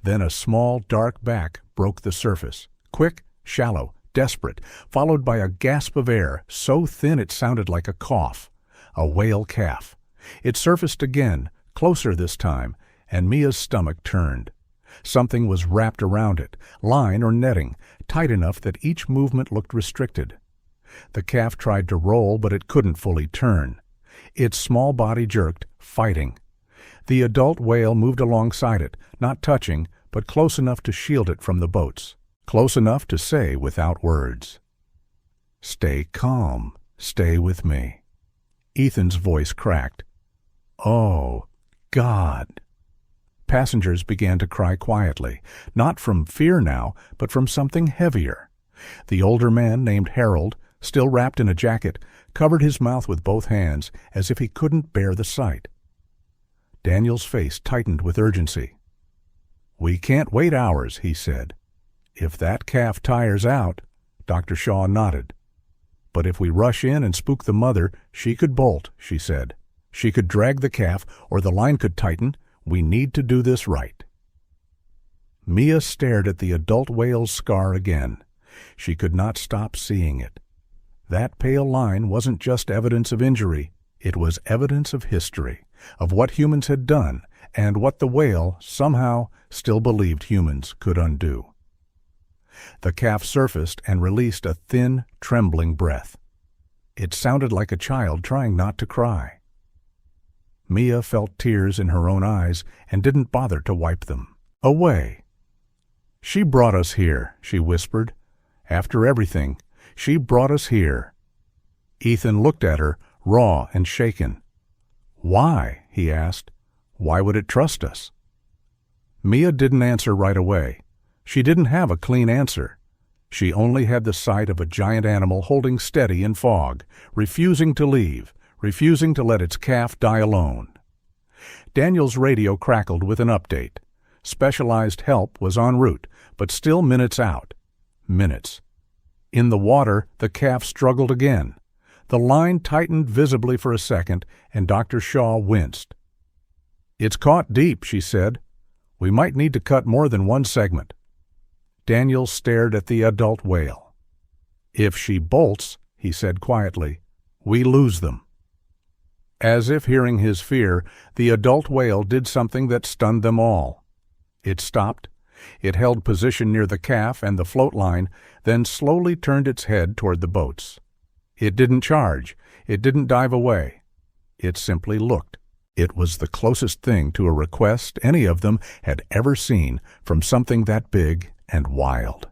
Then a small, dark back broke the surface, quick, shallow, desperate, followed by a gasp of air so thin it sounded like a cough. A whale calf. It surfaced again, closer this time, and Mia's stomach turned. Something was wrapped around it, line or netting, tight enough that each movement looked restricted. The calf tried to roll, but it couldn't fully turn. Its small body jerked, fighting. The adult whale moved alongside it, not touching, but close enough to shield it from the boats, close enough to say without words, "Stay calm, stay with me." Ethan's voice cracked. "Oh, God." Passengers began to cry quietly, not from fear now, but from something heavier. The older man, named Harold, still wrapped in a jacket, covered his mouth with both hands, as if he couldn't bear the sight. Daniel's face tightened with urgency. "We can't wait hours," he said. "If that calf tires out," Dr. Shaw nodded. "But if we rush in and spook the mother, she could bolt," she said. "She could drag the calf, or the line could tighten. We need to do this right." Mia stared at the adult whale's scar again. She could not stop seeing it. That pale line wasn't just evidence of injury. It was evidence of history, of what humans had done, and what the whale, somehow, still believed humans could undo. The calf surfaced and released a thin, trembling breath. It sounded like a child trying not to cry. Mia felt tears in her own eyes and didn't bother to wipe them away. "She brought us here," she whispered. "After everything, she brought us here." Ethan looked at her, raw and shaken. "Why?" he asked. "Why would it trust us?" Mia didn't answer right away. She didn't have a clean answer. She only had the sight of a giant animal holding steady in fog, refusing to leave, refusing to let its calf die alone. Daniel's radio crackled with an update. Specialized help was en route, but still minutes out. Minutes. In the water, the calf struggled again. The line tightened visibly for a second, and Dr. Shaw winced. "It's caught deep," she said. "We might need to cut more than one segment." Daniel stared at the adult whale. "If she bolts," he said quietly, "we lose them." As if hearing his fear, the adult whale did something that stunned them all. It stopped. It held position near the calf and the float line, then slowly turned its head toward the boats. It didn't charge. It didn't dive away. It simply looked. It was the closest thing to a request any of them had ever seen from something that big and wild.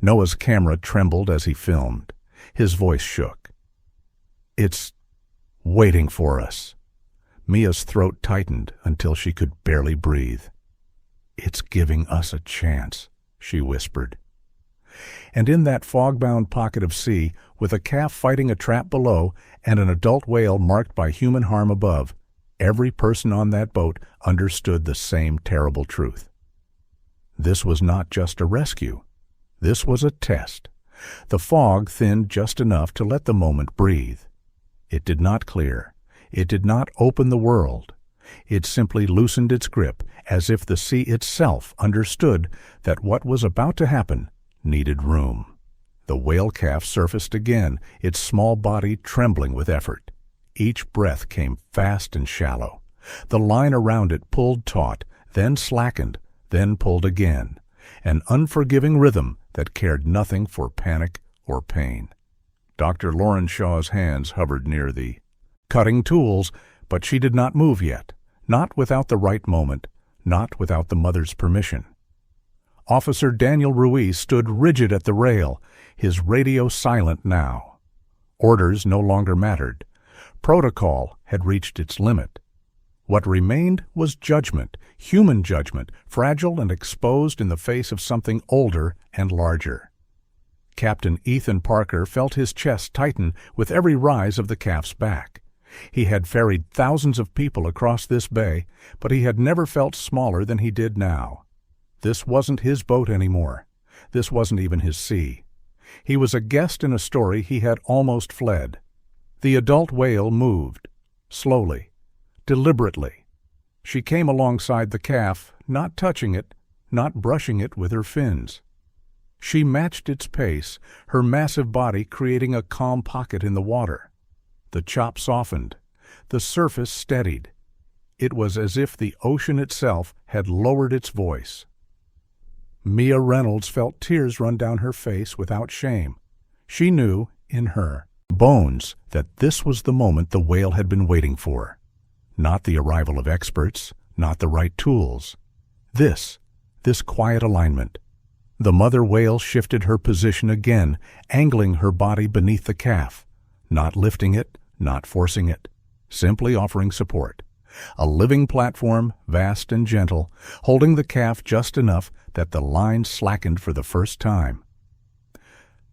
Noah's camera trembled as he filmed. His voice shook. "It's waiting for us." Mia's throat tightened until she could barely breathe. "It's giving us a chance," she whispered. And in that fog-bound pocket of sea, with a calf fighting a trap below and an adult whale marked by human harm above, every person on that boat understood the same terrible truth. This was not just a rescue. This was a test. The fog thinned just enough to let the moment breathe. It did not clear. It did not open the world. It simply loosened its grip, as if the sea itself understood that what was about to happen needed room. The whale calf surfaced again, its small body trembling with effort. Each breath came fast and shallow. The line around it pulled taut, then slackened, then pulled again, an unforgiving rhythm that cared nothing for panic or pain. Dr. Lauren Shaw's hands hovered near the cutting tools, but she did not move yet, not without the right moment, not without the mother's permission. Officer Daniel Ruiz stood rigid at the rail, his radio silent now. Orders no longer mattered. Protocol had reached its limit. What remained was judgment, human judgment, fragile and exposed in the face of something older and larger. Captain Ethan Parker felt his chest tighten with every rise of the calf's back. He had ferried thousands of people across this bay, but he had never felt smaller than he did now. This wasn't his boat anymore. This wasn't even his sea. He was a guest in a story he had almost fled. The adult whale moved, slowly, deliberately. She came alongside the calf, not touching it, not brushing it with her fins. She matched its pace, her massive body creating a calm pocket in the water. The chop softened. The surface steadied. It was as if the ocean itself had lowered its voice. Mia Reynolds felt tears run down her face without shame. She knew, in her bones, that this was the moment the whale had been waiting for. Not the arrival of experts, not the right tools. This quiet alignment. The mother whale shifted her position again, angling her body beneath the calf, not lifting it, not forcing it, simply offering support. A living platform, vast and gentle, holding the calf just enough that the line slackened for the first time.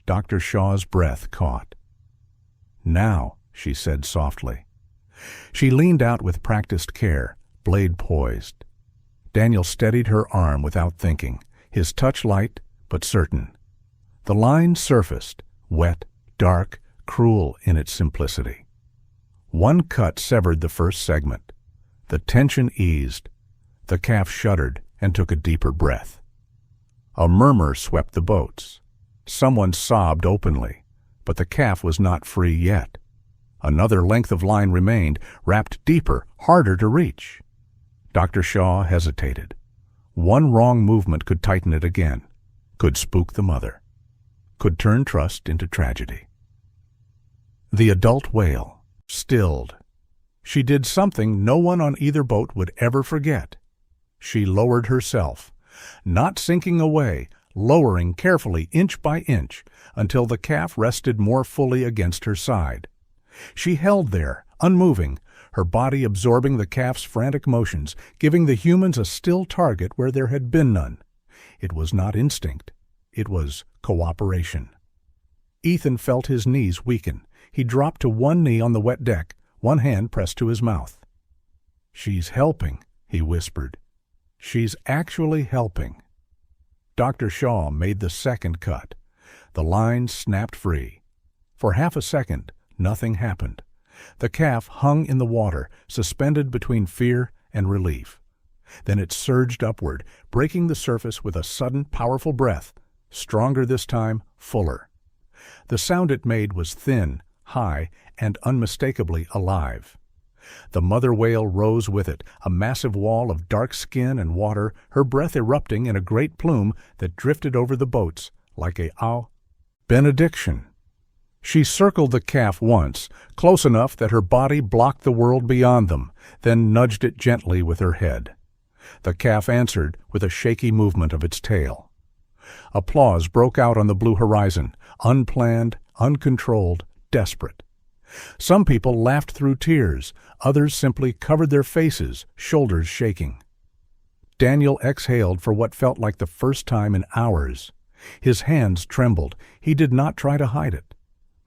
Dr. Shaw's breath caught. "Now," she said softly. She leaned out with practiced care, blade poised. Daniel steadied her arm without thinking, his touch light but certain. The line surfaced, wet, dark, cruel in its simplicity. One cut severed the first segment. The tension eased. The calf shuddered and took a deeper breath. A murmur swept the boats. Someone sobbed openly, but the calf was not free yet. Another length of line remained, wrapped deeper, harder to reach. Dr. Shaw hesitated. One wrong movement could tighten it again, could spook the mother, could turn trust into tragedy. The adult whale, stilled. She did something no one on either boat would ever forget. She lowered herself, not sinking away, lowering carefully inch by inch until the calf rested more fully against her side. She held there, unmoving, her body absorbing the calf's frantic motions, giving the humans a still target where there had been none. It was not instinct. It was cooperation. Ethan felt his knees weaken. He dropped to one knee on the wet deck, one hand pressed to his mouth. "She's helping," he whispered. "She's actually helping." Dr. Shaw made the second cut. The line snapped free. For half a second, nothing happened. The calf hung in the water, suspended between fear and relief. Then it surged upward, breaking the surface with a sudden, powerful breath, stronger this time, fuller. The sound it made was thin, high, and unmistakably alive. The mother whale rose with it, a massive wall of dark skin and water, her breath erupting in a great plume that drifted over the boats like a benediction. She circled the calf once, close enough that her body blocked the world beyond them, then nudged it gently with her head. The calf answered with a shaky movement of its tail. Applause broke out on the blue horizon, unplanned, uncontrolled, desperate. Some people laughed through tears, others simply covered their faces, shoulders shaking. Daniel exhaled for what felt like the first time in hours. His hands trembled. He did not try to hide it.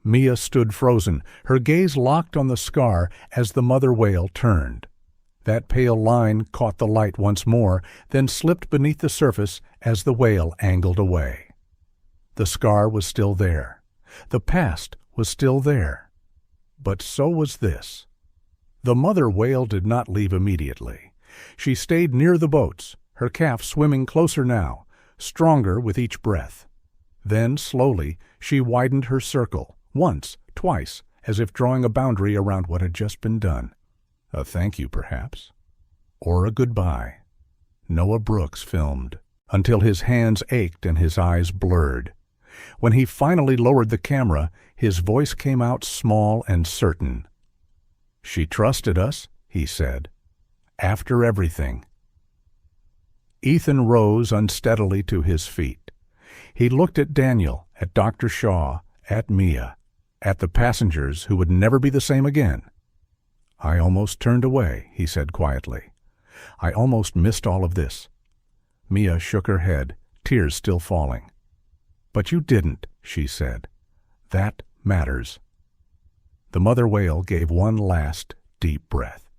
Mia stood frozen, her gaze locked on the scar as the mother whale turned. That pale line caught the light once more, then slipped beneath the surface as the whale angled away. The scar was still there. The past was still there. But so was this. The mother whale did not leave immediately. She stayed near the boats, her calf swimming closer now, stronger with each breath. Then, slowly, she widened her circle, once, twice, as if drawing a boundary around what had just been done. A thank you, perhaps. Or a goodbye. Noah Brooks filmed, until his hands ached and his eyes blurred. When he finally lowered the camera, his voice came out small and certain. "She trusted us," he said. "After everything." Ethan rose unsteadily to his feet. He looked at Daniel, at Dr. Shaw, at Mia, at the passengers who would never be the same again. "I almost turned away," he said quietly. "I almost missed all of this." Mia shook her head, tears still falling. "But you didn't," she said. "That matters." The mother whale gave one last, deep breath.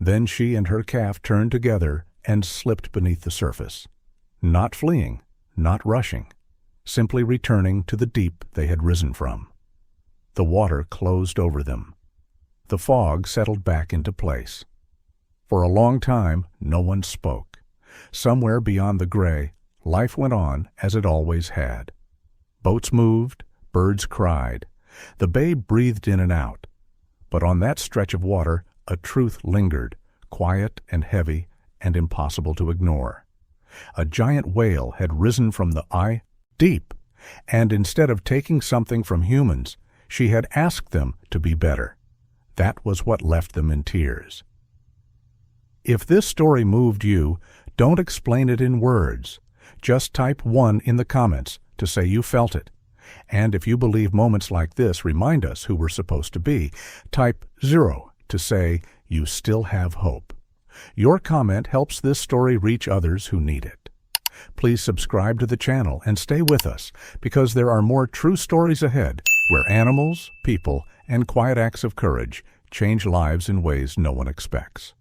Then she and her calf turned together and slipped beneath the surface. Not fleeing, not rushing. simply returning to the deep they had risen from. The water closed over them. The fog settled back into place. For a long time, no one spoke. Somewhere beyond the gray, life went on as it always had. Boats moved, birds cried. The bay breathed in and out. But on that stretch of water, a truth lingered, quiet and heavy and impossible to ignore. A giant whale had risen from the eye deep, and instead of taking something from humans, she had asked them to be better. That was what left them in tears. If this story moved you, don't explain it in words. Just type 1 in the comments to say you felt it. And if you believe moments like this remind us who we're supposed to be, type 0 to say you still have hope. Your comment helps this story reach others who need it. Please subscribe to the channel and stay with us, because there are more true stories ahead where animals, people, and quiet acts of courage change lives in ways no one expects.